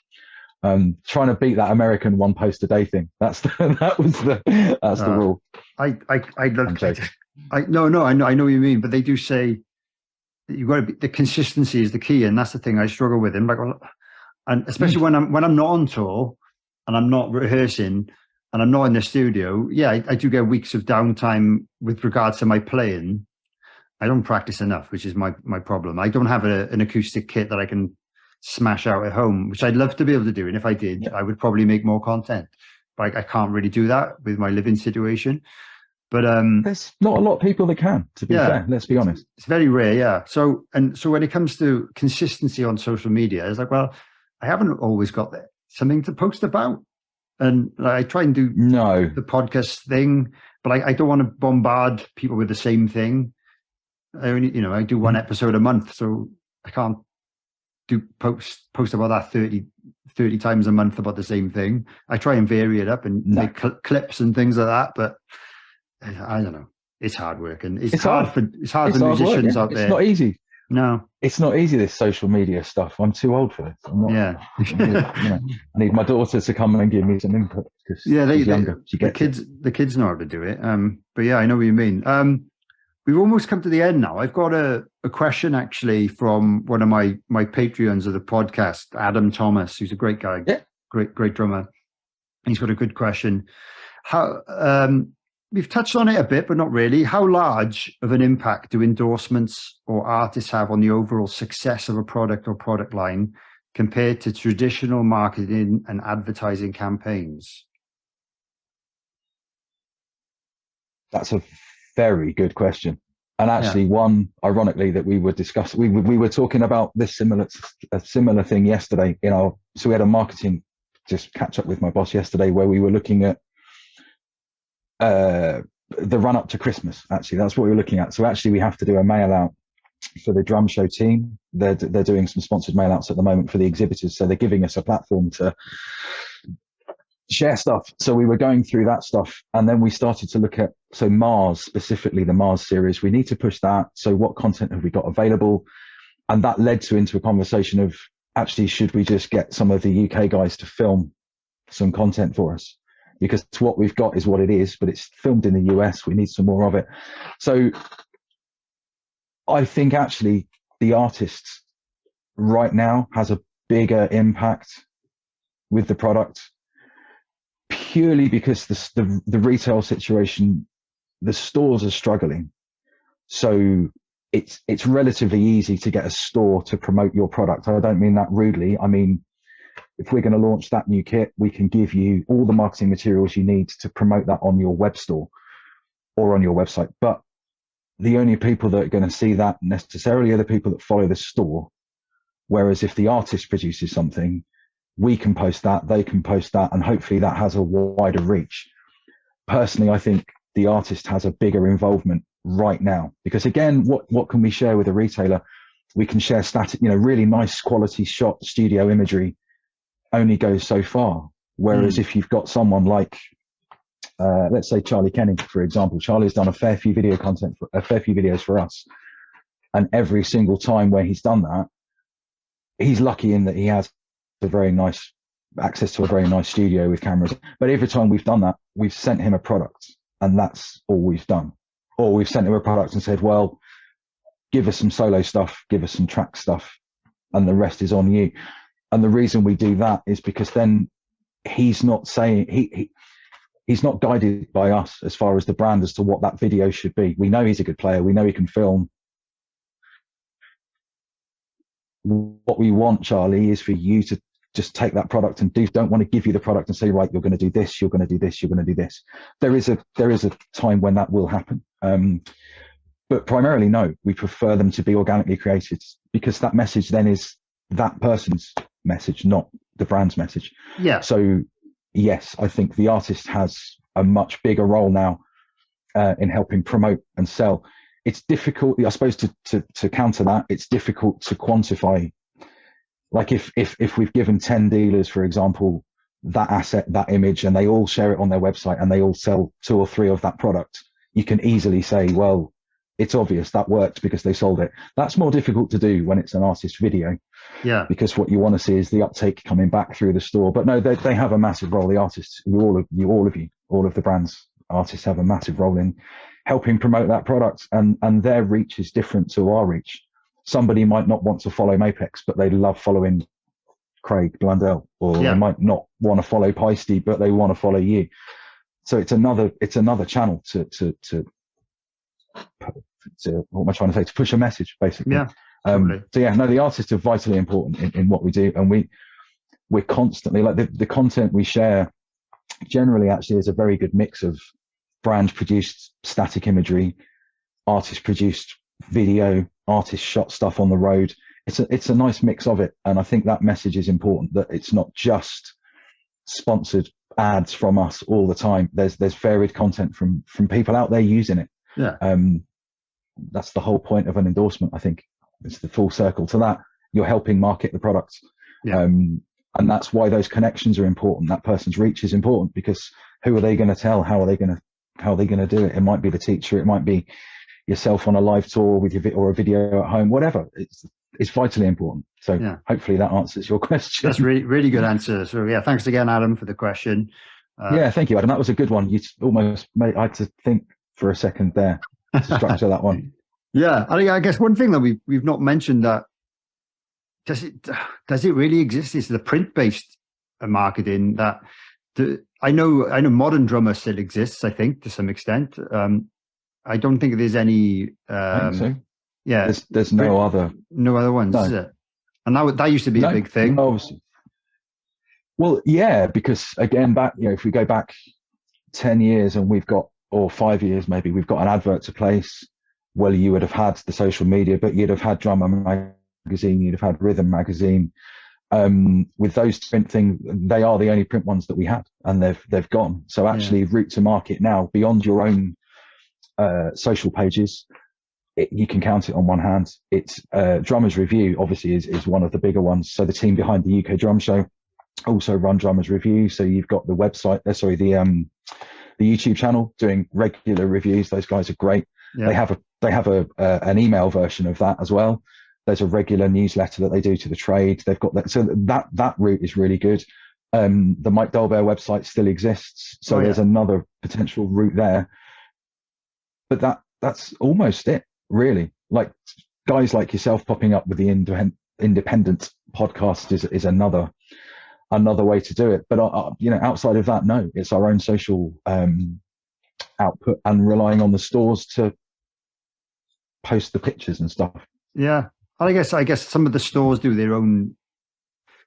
Trying to beat that American one post a day thing. That's the rule. I know what you mean, but they do say you got to be, the consistency is the key, and that's the thing I struggle with. And and especially when I'm not on tour and I'm not rehearsing and I'm not in the studio. Yeah, I do get weeks of downtime with regards to my playing. I don't practice enough, which is my problem. I don't have an acoustic kit that I can smash out at home, which I'd love to be able to do. And if I did, I would probably make more content. But I can't really do that with my living situation. But there's not a lot of people that can, to be fair. Let's be honest. It's very rare, yeah. So when it comes to consistency on social media, it's like, well, I haven't always got something to post about. And I try and do the podcast thing, but I don't want to bombard people with the same thing. I only, I do one episode a month, so I can't post about that 30 times a month about the same thing. I try and vary it up and make clips and things like that, but I don't know. It's hard work, and it's hard for musicians out there. It's not easy. No, it's not easy. This social media stuff. I'm too old for this. I'm not, I need my daughter to come and give me some input because she's younger. The kids know how to do it. But yeah, I know what you mean. We've almost come to the end now. I've got a question actually from one of my Patreons of the podcast, Adam Thomas, who's a great guy, great drummer. He's got a good question. How we've touched on it a bit, but not really. How large of an impact do endorsements or artists have on the overall success of a product or product line compared to traditional marketing and advertising campaigns? That's a very good question. And actually one, ironically, that we were discussing, we were talking about this a similar thing yesterday. So we had a marketing just catch up with my boss yesterday where we were looking at the run up to Christmas. Actually, that's what we were looking at. So actually we have to do a mail out for the drum show team. They're doing some sponsored mail outs at the moment for the exhibitors. So they're giving us a platform to share stuff. So we were going through that stuff, and then we started to look at, so Mars, specifically the Mars series, we need to push that. So what content have we got available? And that led into a conversation of, actually, should we just get some of the UK guys to film some content for us? Because what we've got is what it is, but it's filmed in the US. We need some more of it. So I think actually the artist right now has a bigger impact with the product, purely because the retail situation, the stores are struggling. So it's relatively easy to get a store to promote your product. I don't mean that rudely. I mean, if we're going to launch that new kit, we can give you all the marketing materials you need to promote that on your web store or on your website. But the only people that are going to see that necessarily are the people that follow the store. Whereas if the artist produces something, we can post that, they can post that, and hopefully that has a wider reach. Personally, I think the artist has a bigger involvement right now, because again, what can we share with a retailer? We can share static, really nice quality shot studio imagery only goes so far. Whereas if you've got someone like, let's say Charley Kenny, for example, Charley's done a fair few videos for us. And every single time where he's done that, he's lucky in that he has a very nice access to a very nice studio with cameras. But every time we've done that, we've sent him a product, and that's all we've done. Or we've sent him a product and said, well, give us some solo stuff, give us some track stuff, and the rest is on you. And the reason we do that is because then he's not saying, he's not guided by us as far as the brand as to what that video should be. We know he's a good player. We know he can film. What we want, Charley, is for you to just take that product and don't want to give you the product and say, right, you're going to do this, you're going to do this, you're going to do this. There is a time when that will happen. But primarily, no, we prefer them to be organically created, because that message then is that person's message, not the brand's message. Yeah. So yes, I think the artist has a much bigger role now in helping promote and sell. it's difficult, I suppose, to counter that. It's difficult to quantify. Like if we've given 10 dealers, for example, that asset, that image, and they all share it on their website and they all sell 2 or 3 of that product, you can easily say, well, it's obvious that worked because they sold it. That's more difficult to do when it's an artist video. Yeah. Because what you want to see is the uptake coming back through the store. But no, they have a massive role. The artists, all of the brands, artists have a massive role in helping promote that product, and their reach is different to our reach. Somebody might not want to follow Mapex, but they love following Craig Blandell, or they might not want to follow Paiste, but they want to follow you. So it's another channel to what am I trying to say? To push a message, basically. Yeah. Totally. So yeah, no, the artists are vitally important in what we do, and we're constantly, like, the content we share generally actually is a very good mix of brand produced static imagery, artist produced video, artist shot stuff on the road. It's a nice mix of it, and I think that message is important, that it's not just sponsored ads from us all the time. There's varied content from people out there using it. Yeah. That's the whole point of an endorsement. I think it's the full circle to that. You're helping market the product. Yeah. And that's why those connections are important. That person's reach is important, because who are they going to tell? How are they going to do it? It might be the teacher. It might be yourself on a live tour with or a video at home, whatever. It's vitally important. So hopefully that answers your question. That's really, really good answer. So yeah, thanks again, Adam, for the question. Yeah, thank you, Adam. That was a good one. You almost made, I had to think for a second there to structure that one. Yeah, I guess one thing that we've not mentioned, that does it really exist, is the print-based marketing. That I know modern drummer still exists, I think, to some extent. I don't think there's any. I think so. Yeah, there's no other ones, is it? And that used to be a big thing. Obviously. Well, yeah, because again, if we go back 10 years and or 5 years maybe, we've got an advert to place. Well, you would have had the social media, but you'd have had Drummer magazine, you'd have had Rhythm magazine. With those print things, they are the only print ones that we had, and they've gone. So actually, route to market now, beyond your own social pages, you can count it on one hand. It's Drummers Review, obviously, is one of the bigger ones. So the team behind the UK Drum Show also run Drummers Review. So you've got the website, the YouTube channel doing regular reviews. Those guys are great. Yeah. They have an email version of that as well. There's a regular newsletter that they do to the trade. They've got that. So that route is really good. The Mike Dolbear website still exists. So there's another potential route there. But that's almost it, really. Like guys like yourself popping up with the independent podcast is another way to do it. But outside of that, no, it's our own social output and relying on the stores to post the pictures and stuff. Yeah, I guess some of the stores do their own.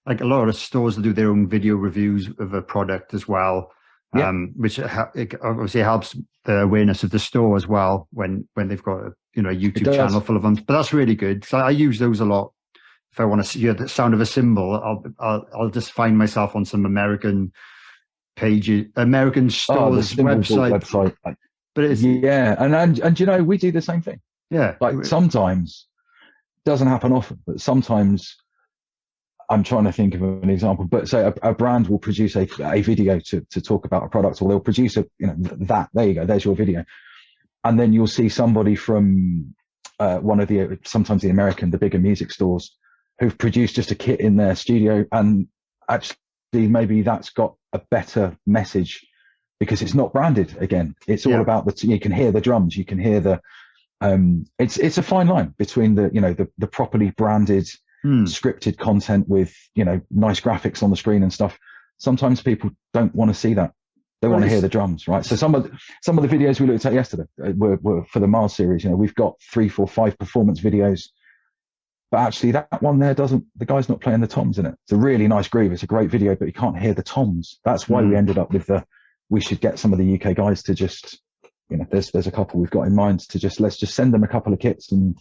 Like a lot of stores will do their own video reviews of a product as well. Which it obviously helps the awareness of the store as well when they've got a YouTube channel full of them. But that's really good, because I use those a lot. If I want to hear the sound of a cymbal, I'll just find myself on some American pages, American stores website. But it's and we do the same thing. Yeah, like sometimes it doesn't happen often, but sometimes. I'm trying to think of an example, but say a brand will produce a video to talk about a product, or they'll produce there you go, there's your video. And then you'll see somebody from one of sometimes the bigger music stores who've produced just a kit in their studio, and actually maybe that's got a better message because it's not branded again. It's all about you can hear the drums, you can hear the, it's a fine line between the properly branded scripted content with nice graphics on the screen and stuff. Sometimes people don't want to see that. They want to hear the drums, right? So some of the videos we looked at yesterday were for the Mars series. We've got 3, 4, 5 performance videos, but actually that one there the guy's not playing the toms in it. It's a really nice groove. It's a great video, but you can't hear the toms. That's why we ended up with we should get some of the UK guys to just there's a couple we've got in mind to let's just send them a couple of kits and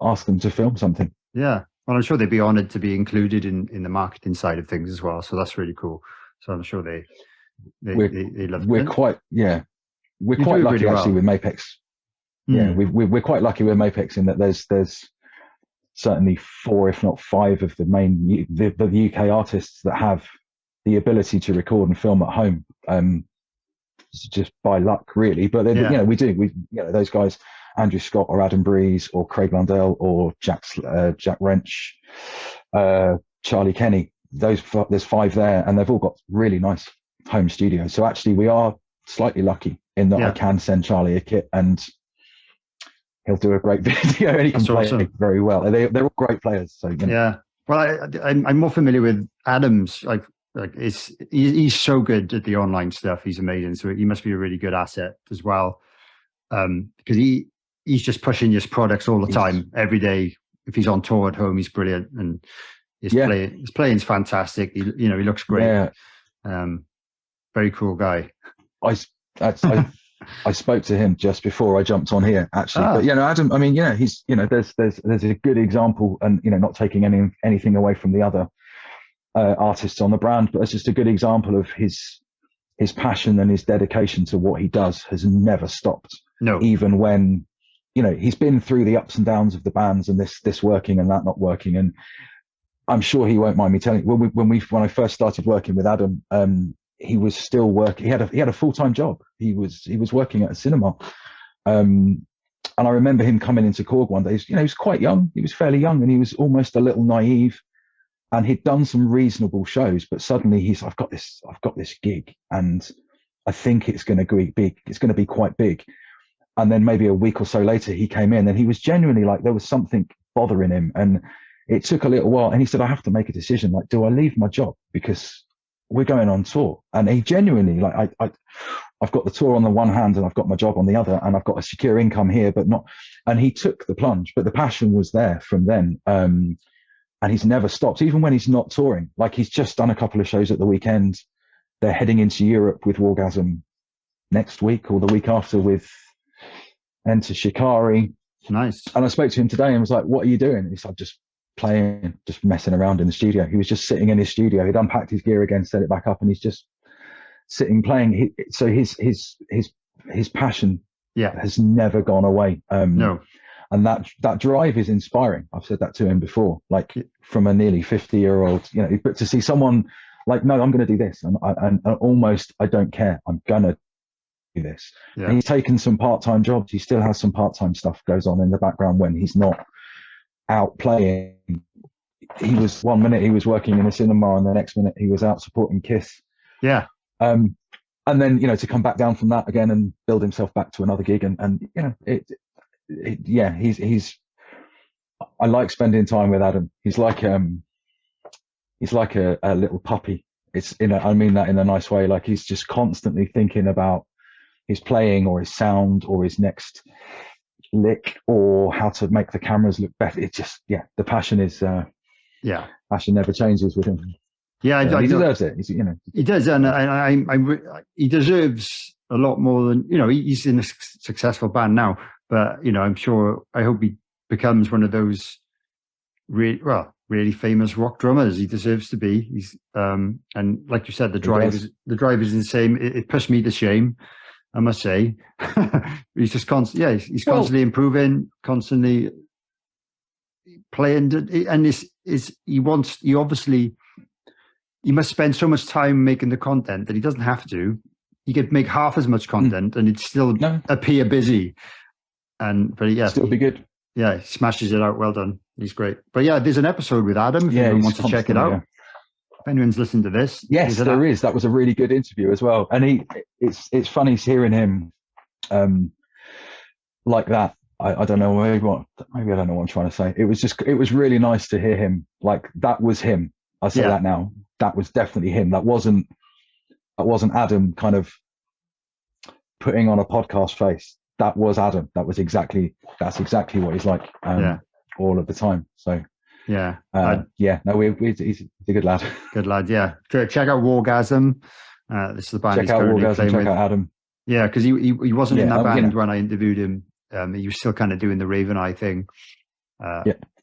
ask them to film something. Yeah, well, I'm sure they'd be honoured to be included in the marketing side of things as well. So that's really cool. So I'm sure they love it. We're quite lucky actually with Mapex. Yeah, we're quite lucky with Mapex in that there's certainly 4, if not 5, of the main the UK artists that have the ability to record and film at home. Just by luck, really. But then, those guys, Andrew Scott or Adam Breeze or Craig Lundell or Jack Wrench, Charlie Kenny. There's 5 there, and they've all got really nice home studios. So actually, we are slightly lucky in that I can send Charlie a kit and he'll do a great video, and he can play it very well. They're all great players. So yeah. Well, I'm more familiar with Adam's. He's so good at the online stuff. He's amazing. So he must be a really good asset as well, because he's just pushing his products all the time, every day. If he's on tour at home, he's brilliant, and his playing's fantastic. He looks great. Yeah. Very cool guy. I spoke to him just before I jumped on here, actually. But Adam, I mean, he's there's a good example, and not taking anything away from the other artists on the brand, but it's just a good example of his passion and his dedication to what he does has never stopped. No, even when he's been through the ups and downs of the bands and this working and that not working, and I'm sure he won't mind me telling you, when I first started working with Adam, he was still working. He had a full-time job. He was working at a cinema, and I remember him coming into KORG one day. He was quite young. He was fairly young, and he was almost a little naive. And he'd done some reasonable shows, but suddenly he's, I've got this gig, and I think it's going to be big. It's going to be quite big. And then maybe a week or so later, he came in, and he was genuinely like, there was something bothering him, and it took a little while. And he said, I have to make a decision. Like, do I leave my job because we're going on tour? And he genuinely, like, I've got the tour on the one hand, and I've got my job on the other, and I've got a secure income here, but not. And he took the plunge, but the passion was there from then. And he's never stopped, even when he's not touring. Like, he's just done a couple of shows at the weekend. They're heading into Europe with Wargasm next week or the week after with Enter Shikari. Nice. And I spoke to him today and was like, what are you doing? He said, just playing, just messing around in the studio. He was just sitting in his studio. He'd unpacked his gear again, set it back up, and he's just sitting playing. So his passion has never gone away. No. And that drive is inspiring. I've said that to him before, like from a nearly 50-year-old, but to see someone like, no, I'm going to do this. And almost, I don't care. I'm going to do this. Yeah. And he's taken some part-time jobs. He still has some part-time stuff goes on in the background when he's not out playing. He was, one minute he was working in a cinema, and the next minute he was out supporting Kiss. Yeah. And then, to come back down from that again and build himself back to another gig. And he's I like spending time with Adam. He's like a little puppy. I mean that in a nice way. Like, he's just constantly thinking about his playing or his sound or his next lick or how to make the cameras look better. It's just, the passion is passion never changes with him. Yeah, he deserves it. He does, and he deserves a lot more than he's in a successful band now. But I hope he becomes one of those really famous rock drummers. He deserves to be. He's and like you said, the drive is insane. It pushed me to shame, I must say. He's just he's constantly improving, constantly playing, and he must spend so much time making the content that he doesn't have to. He could make half as much content and it'd still appear busy. But still be good. Yeah, he smashes it out. Well done. He's great. But there's an episode with Adam if anyone wants to check it out. Yeah. If anyone's listened to this. Yes, there is. That was a really good interview as well. And it's funny hearing him like that. I don't know, maybe I don't know what I'm trying to say. It was really nice to hear him. Like, that was him. I say that now. That was definitely him. That wasn't Adam kind of putting on a podcast face. That was Adam. That's exactly what he's like all of the time. So he's a good lad. Good lad, yeah. Check out Wargasm. This is the band. Check out Wargasm. Check out Adam. Yeah, because he wasn't in that band when I interviewed him. He was still kind of doing the Raven Eye thing.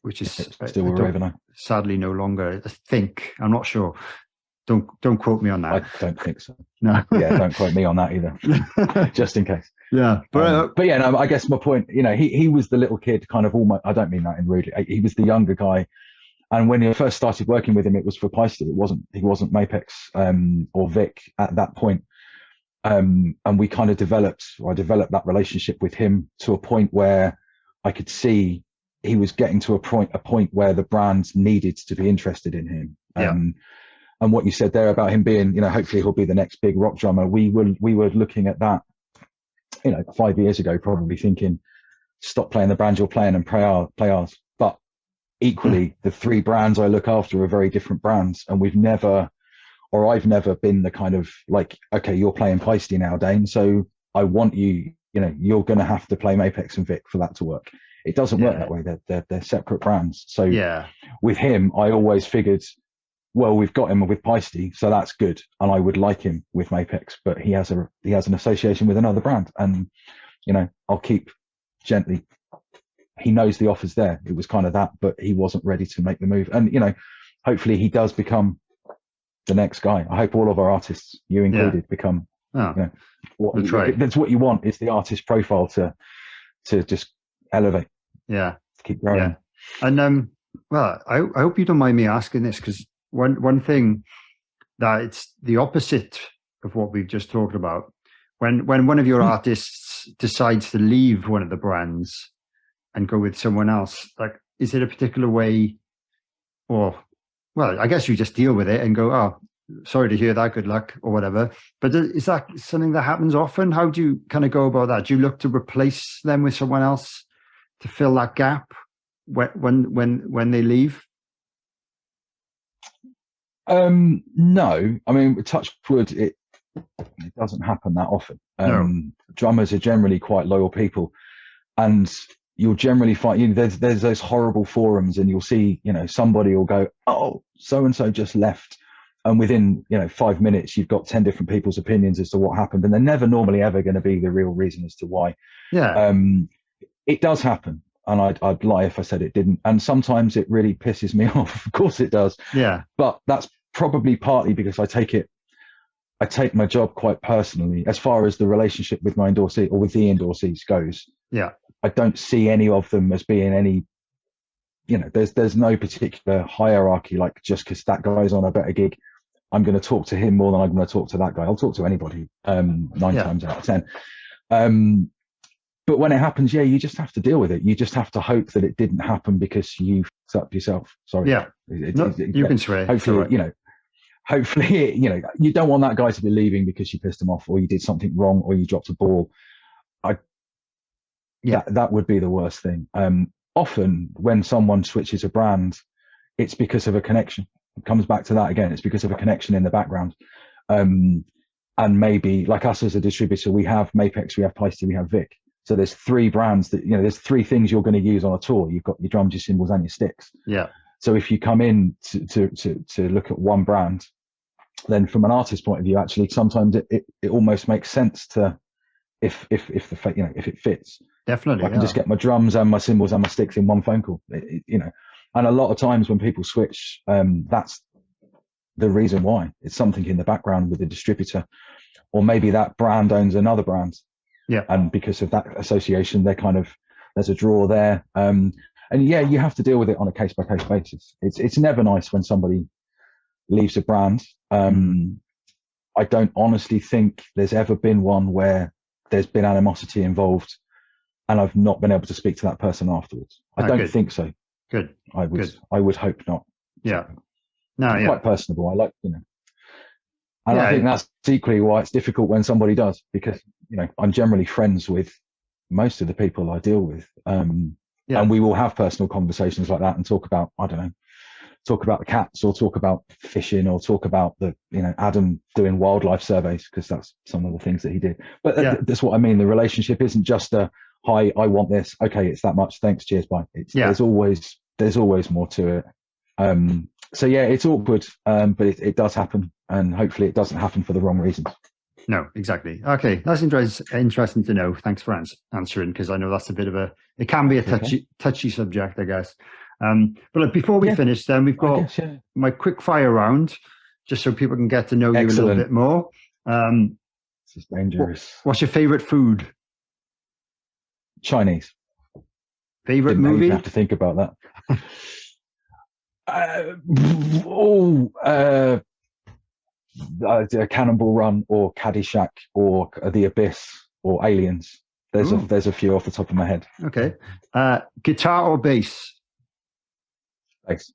Which is still with Raven Eye. Sadly, no longer. I think, I'm not sure. Don't quote me on that. I don't think so. No. Don't quote me on that either. Just in case. Yeah, but yeah, no, I guess my point, he was the little kid, kind of almost. I don't mean that in rudely. He was the younger guy, and when I first started working with him, it was for Paiste. He wasn't Mapex or Vic at that point. And we kind of I developed that relationship with him to a point where I could see he was getting to a point where the brands needed to be interested in him. Yeah. And what you said there about him being, hopefully he'll be the next big rock drummer. We were looking at that, 5 years ago, probably thinking, stop playing the brands you're playing and play ours. But equally, the three brands I look after are very different brands, and I've never been the kind of like, okay, you're playing Paiste now, Dane, so I want you, you're going to have to play Mapex and Vic for that to work. It doesn't work that way. They're separate brands. So with him, I always figured, well, we've got him with Paiste, so that's good, and I would like him with Mapex, but he has an association with another brand, and I'll keep gently. He knows the offer's there. It was kind of that, but he wasn't ready to make the move, and hopefully he does become the next guy. I hope all of our artists, you included, become. That's what you want, is the artist profile to just elevate. Yeah, to keep growing. Yeah. And well, I hope you don't mind me asking this, because one thing that it's the opposite of what we've just talked about. When one of your artists decides to leave one of the brands and go with someone else, like, is it a particular way, or, well, I guess you just deal with it and go, oh, sorry to hear that, good luck, or whatever. But is that something that happens often? How do you kind of go about that? Do you look to replace them with someone else to fill that gap when they leave? No, I mean, touch wood, it doesn't happen that often. No. Drummers are generally quite loyal people, and you'll generally find, there's those horrible forums, and you'll see, somebody will go, oh, so and so just left, and within 5 minutes you've got 10 different people's opinions as to what happened, and they're never normally ever going to be the real reason as to why. It does happen, and I'd lie if I said it didn't, and sometimes it really pisses me off. Of course it does. But that's probably partly because I take my job quite personally, as far as the relationship with my endorsee or with the endorsees goes. I don't see any of them as being any, there's no particular hierarchy, like, just because that guy's on a better gig, I'm going to talk to him more than I'm going to talk to that guy. I'll talk to anybody 9 times out of 10. But when it happens, you just have to deal with it. You just have to hope that it didn't happen because you fucked up yourself. Sorry. You can swear. Hopefully, hopefully, you don't want that guy to be leaving because you pissed him off, or you did something wrong, or you dropped a ball. That would be the worst thing. Often when someone switches a brand, it's because of a connection. It comes back to that again. It's because of a connection in the background. And maybe, like us as a distributor, we have Mapex, we have Paiste, we have Vic. So there's three brands that, there's three things you're going to use on a tour. You've got your drums, your cymbals, and your sticks. So if you come in to look at one brand, then from an artist point of view, actually, sometimes it almost makes sense to, if it fits. Definitely. I can just get my drums and my cymbals and my sticks in one phone call, and a lot of times when people switch, that's the reason why. It's something in the background with the distributor, or maybe that brand owns another brand. And because of that association, there's a draw there. And you have to deal with it on a case by case basis. It's never nice when somebody leaves a brand. I don't honestly think there's ever been one where there's been animosity involved and I've not been able to speak to that person afterwards. I don't think so. Good. I would hope not. I'm quite personable. I like, and I think that's equally why it's difficult when somebody does, because, I'm generally friends with most of the people I deal with. And we will have personal conversations like that and talk about, talk about the cats, or talk about fishing, or talk about Adam doing wildlife surveys, because that's some of the things that he did. But that's what I mean. The relationship isn't just a, hi, I want this. Okay, it's that much. Thanks. Cheers. Bye. There's always more to it. So it's awkward, but it does happen, and hopefully it doesn't happen for the wrong reasons. No, exactly. Okay, that's interesting to know. Thanks for answering, because I know that's it can be a touchy subject, I guess. But before we finish, then we've got my quick fire round, just so people can get to know you a little bit more. This is dangerous. What's your favorite food? Chinese. Favorite Didn't movie? even have to think about that. Cannonball Run or Caddyshack or The Abyss or Aliens. There's a few off the top of my head. Okay. Guitar or bass? Bass.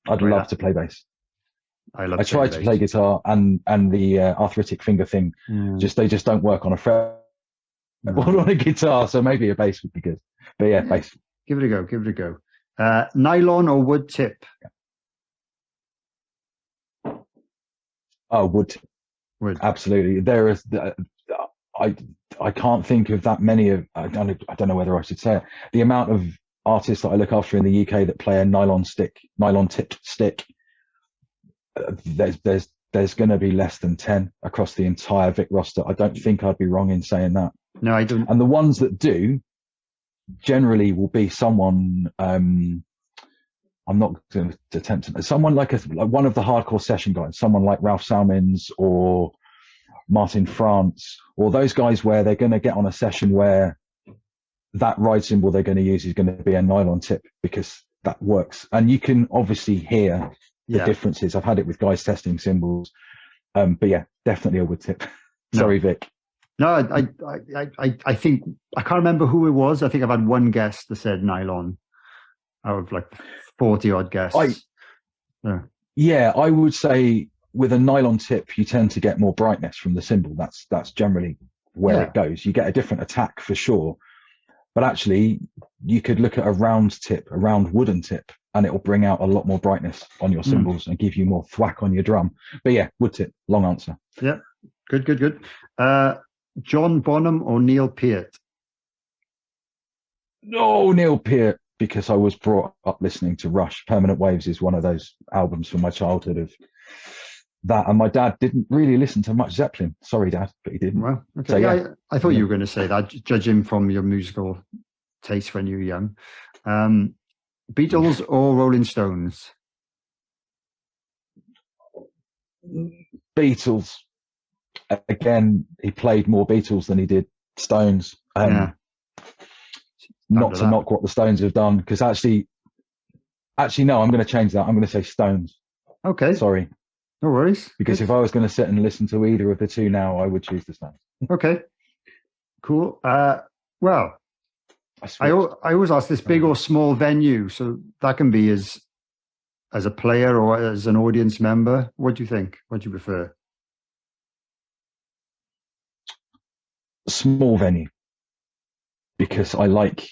I'd love to play bass. I tried to play guitar and the arthritic finger thing. They just don't work on a fret or on a guitar. So maybe a bass would be good. But yeah, bass. Give it a go. Nylon or wood tip? Oh, wood. Absolutely. There is. I can't think of that many of. I don't know whether I should say it. The amount of artists that I look after in the UK that play a nylon tipped stick. There's going to be less than 10 across the entire Vic roster. I don't think I'd be wrong in saying that. No, I don't. And the ones that do generally will be someone. I'm not going to attempt to. Someone like one of the hardcore session guys. Someone like Ralph Salmons or Martin France, or those guys where they're going to get on a session where that ride cymbal they're going to use is going to be a nylon tip because that works. And you can obviously hear the differences. I've had it with guys testing cymbals. But yeah, definitely a wood tip. Sorry, Vic. No, I think, I can't remember who it was. I think I've had one guest that said nylon out of like 40 odd guests. Yeah, I would say with a nylon tip, you tend to get more brightness from the cymbal. That's generally where it goes. You get a different attack for sure. But actually, you could look at a round wooden tip, and it will bring out a lot more brightness on your cymbals and give you more thwack on your drum. But yeah, wood tip, long answer. Yeah, good. John Bonham or Neil Peart? No, Neil Peart, because I was brought up listening to Rush. Permanent Waves is one of those albums from my childhood of that. And my dad didn't really listen to much Zeppelin. Sorry, Dad, but he didn't. Well, okay. So, yeah. I thought you were going to say that, judging from your musical taste when you were young. Beatles or Rolling Stones? Beatles. Again, he played more Beatles than he did Stones. Not to knock what the Stones have done, because actually, no, I'm going to change that. I'm going to say Stones. Okay. Sorry. No worries. Because if I was going to sit and listen to either of the two now, I would choose the Stones. Okay. Cool. Well, I always ask this: big or small venue? So that can be as a player or as an audience member. What do you think? What do you prefer? Small venue, because I like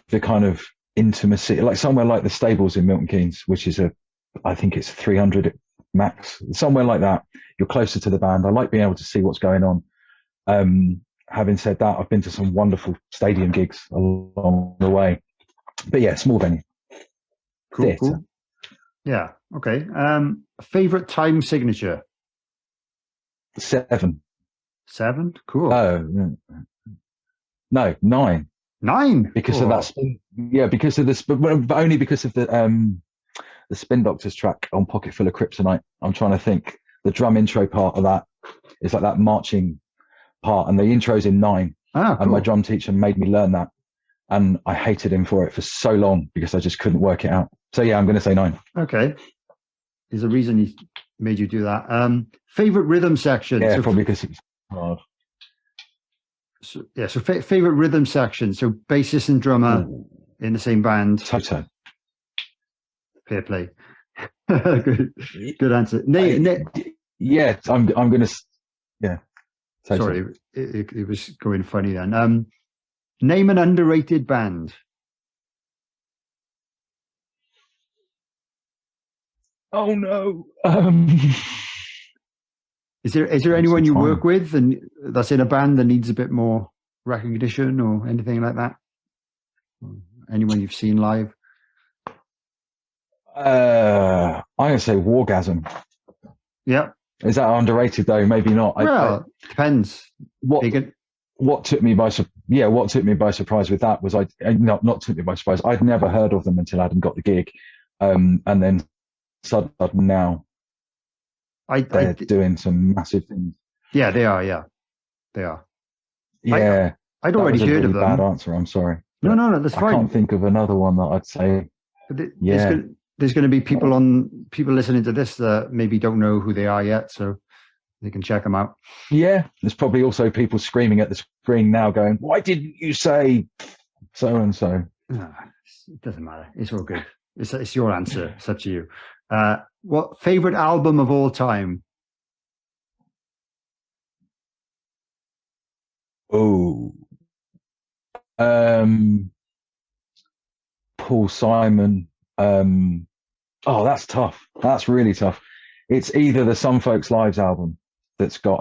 the kind of intimacy, like somewhere like the Stables in Milton Keynes, which is I think it's 300 max, somewhere like that. You're closer to the band. I like being able to see what's going on. Having said that, I've been to some wonderful stadium gigs along the way. But yeah, small venue. Cool. Yeah. Okay. Favorite time signature? 7. 7? Cool. Oh, no, 9. 9? Because of that spin. Yeah, because of this, but only because of the Spin Doctors track on Pocket Full of Kryptonite. I'm trying to think. The drum intro part of that is like that marching part, and the intro's in 9. Cool. And my drum teacher made me learn that, and I hated him for it for so long because I just couldn't work it out. So yeah, I'm going to say 9. Okay. There's a reason he made you do that. Favorite rhythm section? Yeah, probably because it's hard. So favorite rhythm section. So bassist and drummer in the same band. Toto. Fair play. Good answer. Yeah, I'm going to. Yeah. Toto. Sorry, it was going funny then. Name an underrated band. Oh no. Is there anyone you work with and that's in a band that needs a bit more recognition or anything like that? Anyone you've seen live? I'm going to say Wargasm. Yeah. Is that underrated though? Maybe not. Well, depends. What took me by surprise with that was not took me by surprise. I'd never heard of them until I hadn't got the gig, and then suddenly now they're doing some massive things. Yeah, they are. Yeah, they are. Yeah, I'd that already was a heard really of bad them. answer. I'm sorry. No, that's I fine. can't think of another one that I'd say. But Yeah. there's going to be people listening to this that maybe don't know who they are yet, so they can check them out. Yeah, there's probably also people screaming at the screen now going, why didn't you say so and so? It doesn't matter. It's all good. It's your answer. It's up to you. What favorite album of all time? Oh, Paul Simon. That's tough. That's really tough. It's either the Some Folks Lives album that's got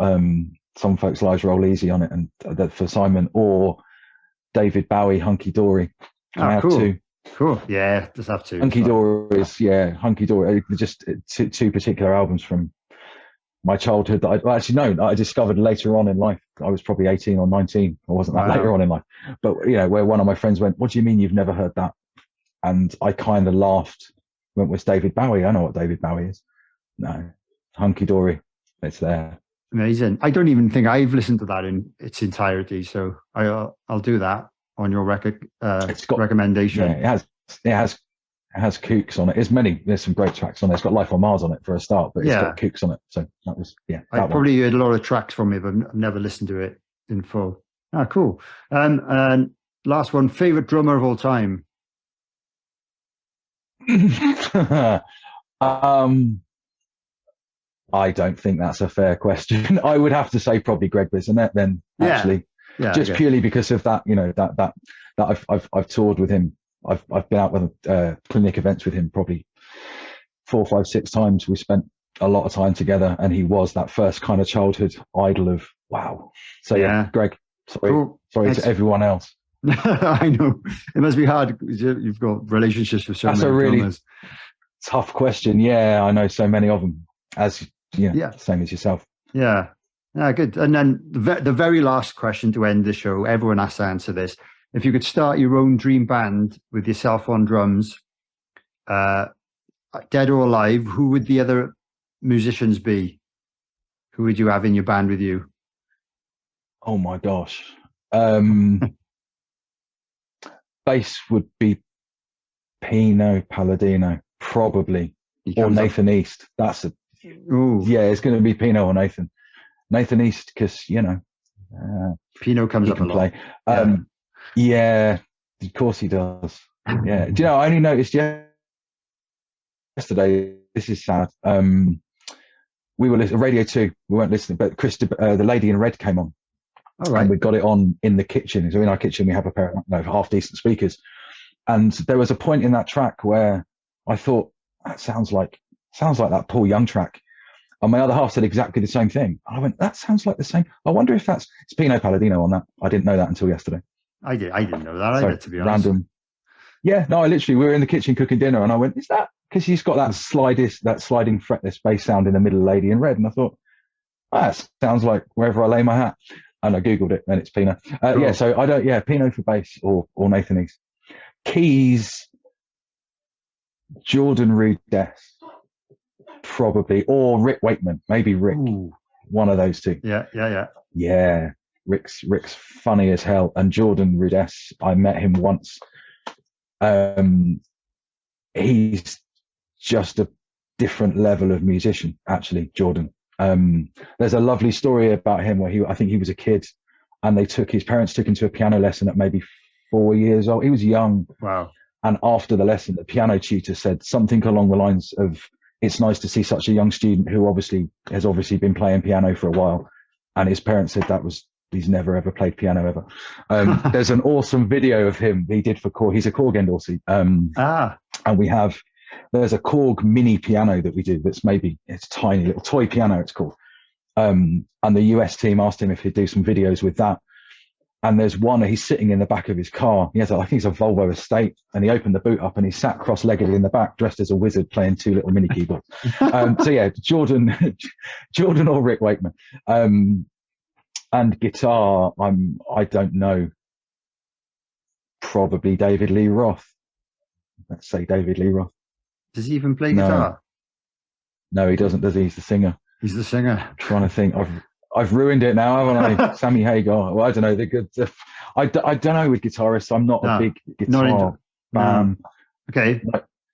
Some Folks Lives Roll Easy on it, and that for Simon, or David Bowie, Hunky Dory. I have cool. two. Cool. Yeah, just have to. Hunky Dory Hunky Dory. Just two particular albums from my childhood that I discovered later on in life. I was probably 18 or 19. I wasn't that later on in life, but where one of my friends went, "What do you mean you've never heard that?" And I kind of laughed. Went with David Bowie. I know what David Bowie is. No, Hunky Dory. It's there. Amazing. I don't even think I've listened to that in its entirety, so I'll do that on your record. It's got recommendation. Yeah, it has Kooks on it. There's some great tracks on it. It's got Life on Mars on it for a start, but it's got Kooks on it. So that was I probably heard a lot of tracks from it, but I've never listened to it in full. Cool. And last one, favorite drummer of all time. I don't think that's a fair question. I would have to say probably Greg Bissonette then, actually. Yeah, just purely because of that, that I've toured with him. I've been out with clinic events with him probably 4, 5, 6 times. We spent a lot of time together, and he was that first kind of childhood idol of wow. So Greg, sorry to everyone else. I know it must be hard because you've got relationships with so many. That's a really tough question. Yeah, I know so many of them, same as yourself. Yeah, good. And then the very last question to end the show. Everyone has to answer this. If you could start your own dream band with yourself on drums, dead or alive, who would the other musicians be? Who would you have in your band with you? Oh my gosh. Bass would be Pino Palladino, probably, or Nathan East. It's going to be Pino or Nathan. Nathan East, because Pino comes up a lot. Play. Yeah, of course he does. Yeah, do you know? I only noticed yesterday. This is sad. We were listening Radio 2. We weren't listening, but the lady in red came on. All right. And we got it on in the kitchen. So in our kitchen, we have a pair of half decent speakers. And there was a point in that track where I thought, that sounds like that Paul Young track. And my other half said exactly the same thing. I went, that sounds like the same. I wonder if it's Pino Palladino on that. I didn't know that until yesterday. I didn't know that either, to be honest. Random. Yeah, no, we were in the kitchen cooking dinner, and I went, is that? Because he's got that sliding fretless bass sound in the middle, Lady in Red. And I thought, that sounds like Wherever I Lay My Hat. And I Googled it, and it's Pino. Cool. So Pino for bass or Nathan East. Keys, Jordan Rudess, probably, or Rick Wakeman, maybe Rick. Ooh. One of those two. Yeah. Rick's funny as hell, and Jordan Rudess, I met him once. He's just a different level of musician, actually, Jordan. There's a lovely story about him where I think he was a kid, and his parents took him to a piano lesson at maybe 4 years old. He was young. Wow. And after the lesson, the piano tutor said something along the lines of, it's nice to see such a young student who has obviously been playing piano for a while. And his parents said he's never ever played piano ever. There's an awesome video of him he did for KORG. He's a KORG endorsee. And there's a KORG mini piano that we do it's tiny little toy piano, it's called. And the US team asked him if he'd do some videos with that. And there's one, he's sitting in the back of his car. He has, I think it's a Volvo Estate, and he opened the boot up and he sat cross-legged in the back, dressed as a wizard, playing 2 little mini keyboards. Jordan or Rick Wakeman. And guitar, I don't know. Probably David Lee Roth. Let's say David Lee Roth. Does he even play guitar? No, he doesn't, does he? He's the singer. He's the singer. I'm trying to think. I've ruined it now, haven't I? Sammy Hagar. Well, I don't know. I don't know with guitarists. I'm not a big guitar fan. Okay.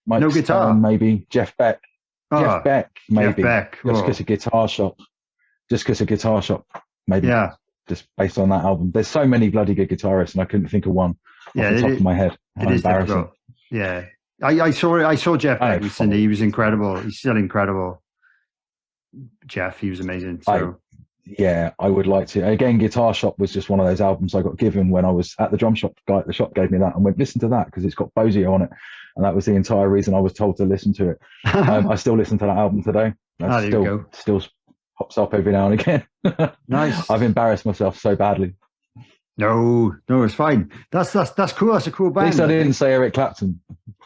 Mike no guitar. Stone, maybe Jeff Beck. Jeff Beck, maybe. Jeff Beck. Just because of Guitar Shop. Maybe. Yeah. Just based on that album. There's so many bloody good guitarists, and I couldn't think of one off the top of my head. It is difficult. Yeah. I saw Jeff Beck recently. He was incredible. He's still incredible. Jeff, he was amazing. So I would like to. Again, Guitar Shop was just one of those albums I got given when I was at the drum shop. The shop gave me that and went, listen to that because it's got Bozio on it. And that was the entire reason I was told to listen to it. I still listen to that album today. Still pops up every now and again. Nice. I've embarrassed myself so badly. No, it's fine. That's cool. That's a cool band. At least I didn't say Eric Clapton.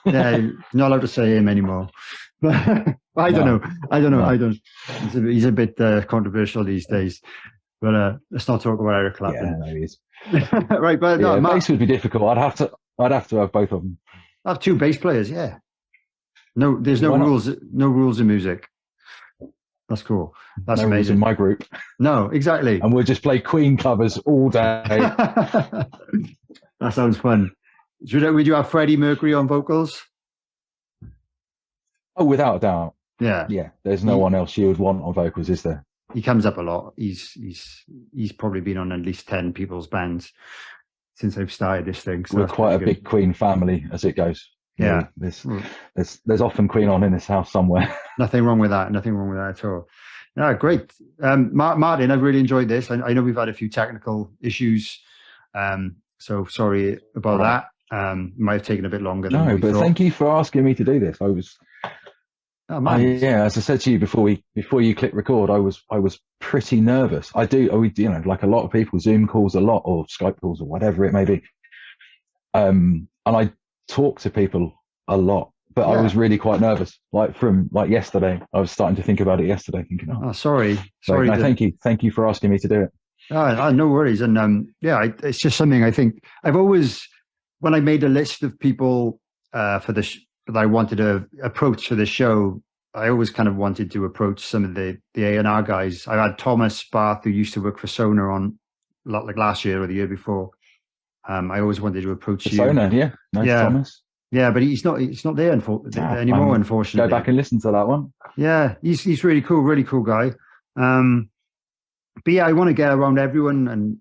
Yeah, you're not allowed to say him anymore. I don't know. He's a bit controversial these days. But let's not talk about Eric Clapton. Yeah, no, he is. Right, but no, bass would be difficult. I'd have to have both of them. I have two bass players. Yeah. No, there's no rules. No rules in music. That's cool. That's no amazing. Rules in my group. No, exactly. And we'll just play Queen covers all day. That sounds fun. Would you have Freddie Mercury on vocals? Oh, without a doubt. Yeah. Yeah. There's no one else you would want on vocals, is there? He comes up a lot. He's probably been on at least 10 people's bands since I've started this thing. So we're quite a big Queen family as it goes. Yeah. There's often Queen on in this house somewhere. Nothing wrong with that. Nothing wrong with that at all. No, great. Martin, I've really enjoyed this. I know we've had a few technical issues. So sorry about that. Might have taken a bit longer than we thought. Thank you for asking me to do this. As I said to you before you click record, I was pretty nervous. Like a lot of people, Zoom calls a lot or Skype calls or whatever it may be. And I talk to people a lot, but I was really quite nervous. From yesterday, I was starting to think about it yesterday, thinking, sorry. Thank you for asking me to do it. No worries. And it's just something I think I've always, when I made a list of people for this that I wanted to approach for the show, I always kind of wanted to approach some of the A&R guys. I had Thomas Barth, who used to work for Sona, on like last year or the year before. I always wanted to approach you. Sona, Thomas. Yeah, but he's not there anymore, unfortunately. Go back and listen to that one. Yeah, he's really cool guy. But yeah, I want to get around everyone, and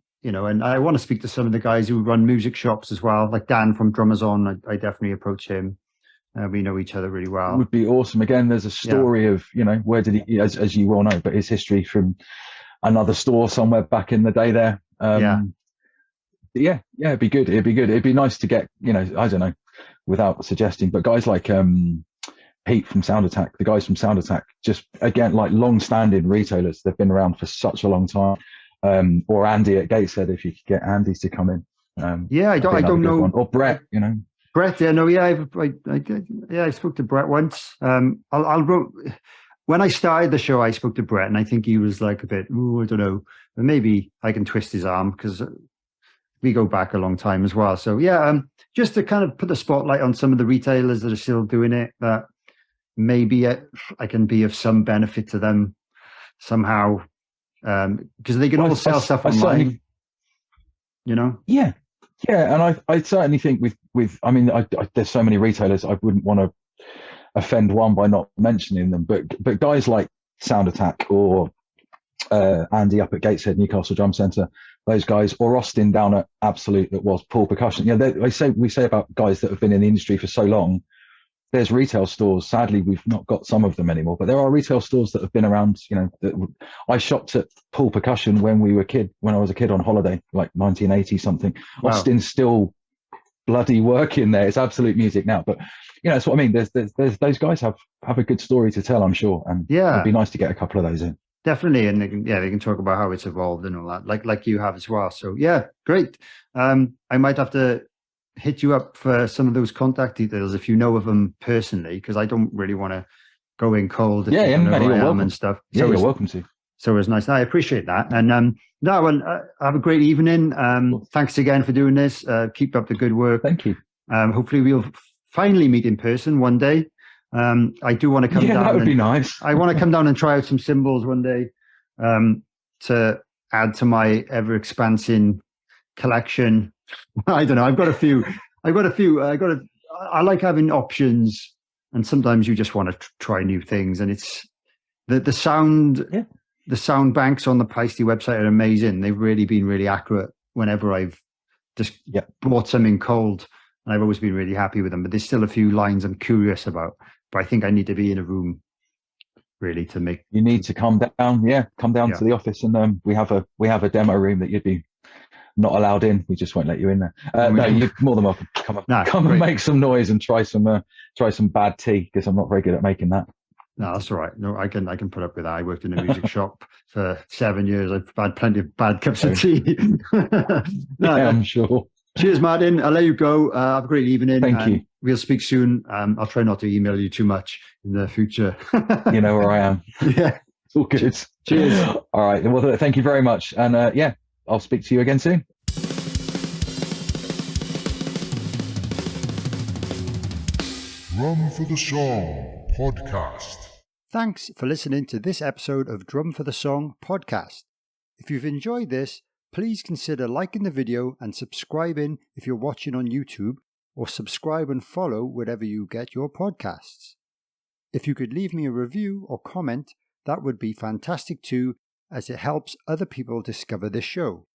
I want to speak to some of the guys who run music shops as well, like Dan from Drummers On. I definitely approach him. We know each other really well. It would be awesome. Again, there's a story of, where did he, as you well know, but his history from another store somewhere back in the day there. It'd be good. It'd be nice to get, I don't know, without suggesting, but guys like Pete from Sound Attack, the guys from Sound Attack, just again, like long-standing retailers. They've been around for such a long time. Or Andy at Gateshead, if you could get Andy to come in. I don't know. Or Brett, Brett, I spoke to Brett once. When I started the show, I spoke to Brett, and I think he was like a bit, I don't know, but maybe I can twist his arm because we go back a long time as well. So just to kind of put the spotlight on some of the retailers that are still doing it, that maybe I can be of some benefit to them somehow, because they can all sell stuff online. Yeah, and I certainly think with there's so many retailers, I wouldn't want to offend one by not mentioning them, but guys like Sound Attack or Andy up at Gateshead Newcastle Drum Centre, those guys, or Austin down at Absolute, that was Paul Percussion. We say about guys that have been in the industry for so long. There's retail stores. Sadly, we've not got some of them anymore, but there are retail stores that have been around. I shopped at Paul Percussion when I was a kid on holiday, like 1980 something. Wow. Austin's still bloody working there. It's Absolute Music now, but that's what I mean. There's those guys have a good story to tell, I'm sure, and it'd be nice to get a couple of those in. Definitely, and they can talk about how it's evolved and all that, like you have as well. So yeah, great. I might have to hit you up for some of those contact details if you know of them personally, because I don't really want to go in cold. If you know who I am and stuff. Yeah, you're welcome to. So it's nice. I appreciate that. And have a great evening. Thanks again for doing this. Keep up the good work. Thank you. Hopefully we'll finally meet in person one day. I do want to come down. That would be nice. I want to come down and try out some cymbals one day. to add to my ever expanding collection. I don't know. I like having options, and sometimes you just want to try new things. And it's the sound. Yeah. The sound banks on the Paiste website are amazing. They've really been really accurate whenever I've just bought something cold, and I've always been really happy with them. But there's still a few lines I'm curious about. But I think I need to be in a room really to make. You need to come down. Yeah, come down to the office, and we have a demo room that you'd be not allowed in. We just won't let you in there. No, you're more than welcome. Come and make some noise and try some bad tea, because I'm not very good at making that. No, that's all right. No, I can put up with that. I worked in a music shop for 7 years. I've had plenty of bad cups of tea. I'm sure. Cheers, Martin. I'll let you go. Have a great evening. Thank you. We'll speak soon. I'll try not to email you too much in the future. You know where I am. Yeah. It's all good. Cheers. All right. Well, thank you very much. And I'll speak to you again soon. Drum for the Song Podcast. Thanks for listening to this episode of Drum for the Song podcast. If you've enjoyed this, please consider liking the video and subscribing if you're watching on YouTube, or subscribe and follow wherever you get your podcasts. If you could leave me a review or comment, that would be fantastic too, as it helps other people discover this show.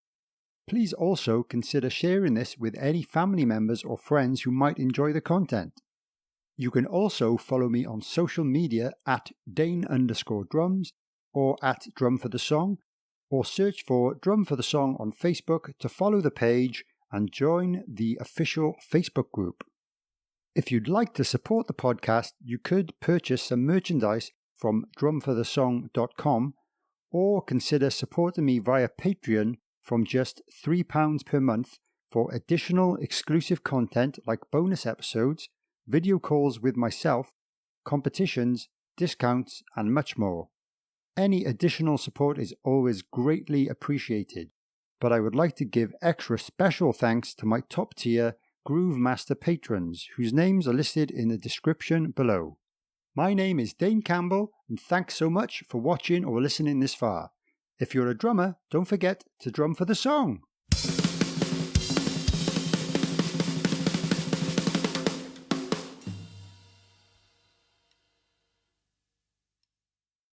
Please also consider sharing this with any family members or friends who might enjoy the content. You can also follow me on social media at Dane_drums or at Drum for the Song, or search for Drum for the Song on Facebook to follow the page and join the official Facebook group. If you'd like to support the podcast, you could purchase some merchandise from drumforthesong.com, or consider supporting me via Patreon from just £3 per month for additional exclusive content like bonus episodes, video calls with myself, competitions, discounts, and much more. Any additional support is always greatly appreciated, but I would like to give extra special thanks to my top tier Groove Master patrons, whose names are listed in the description below. My name is Dane Campbell, and thanks so much for watching or listening this far. If you're a drummer, don't forget to drum for the song.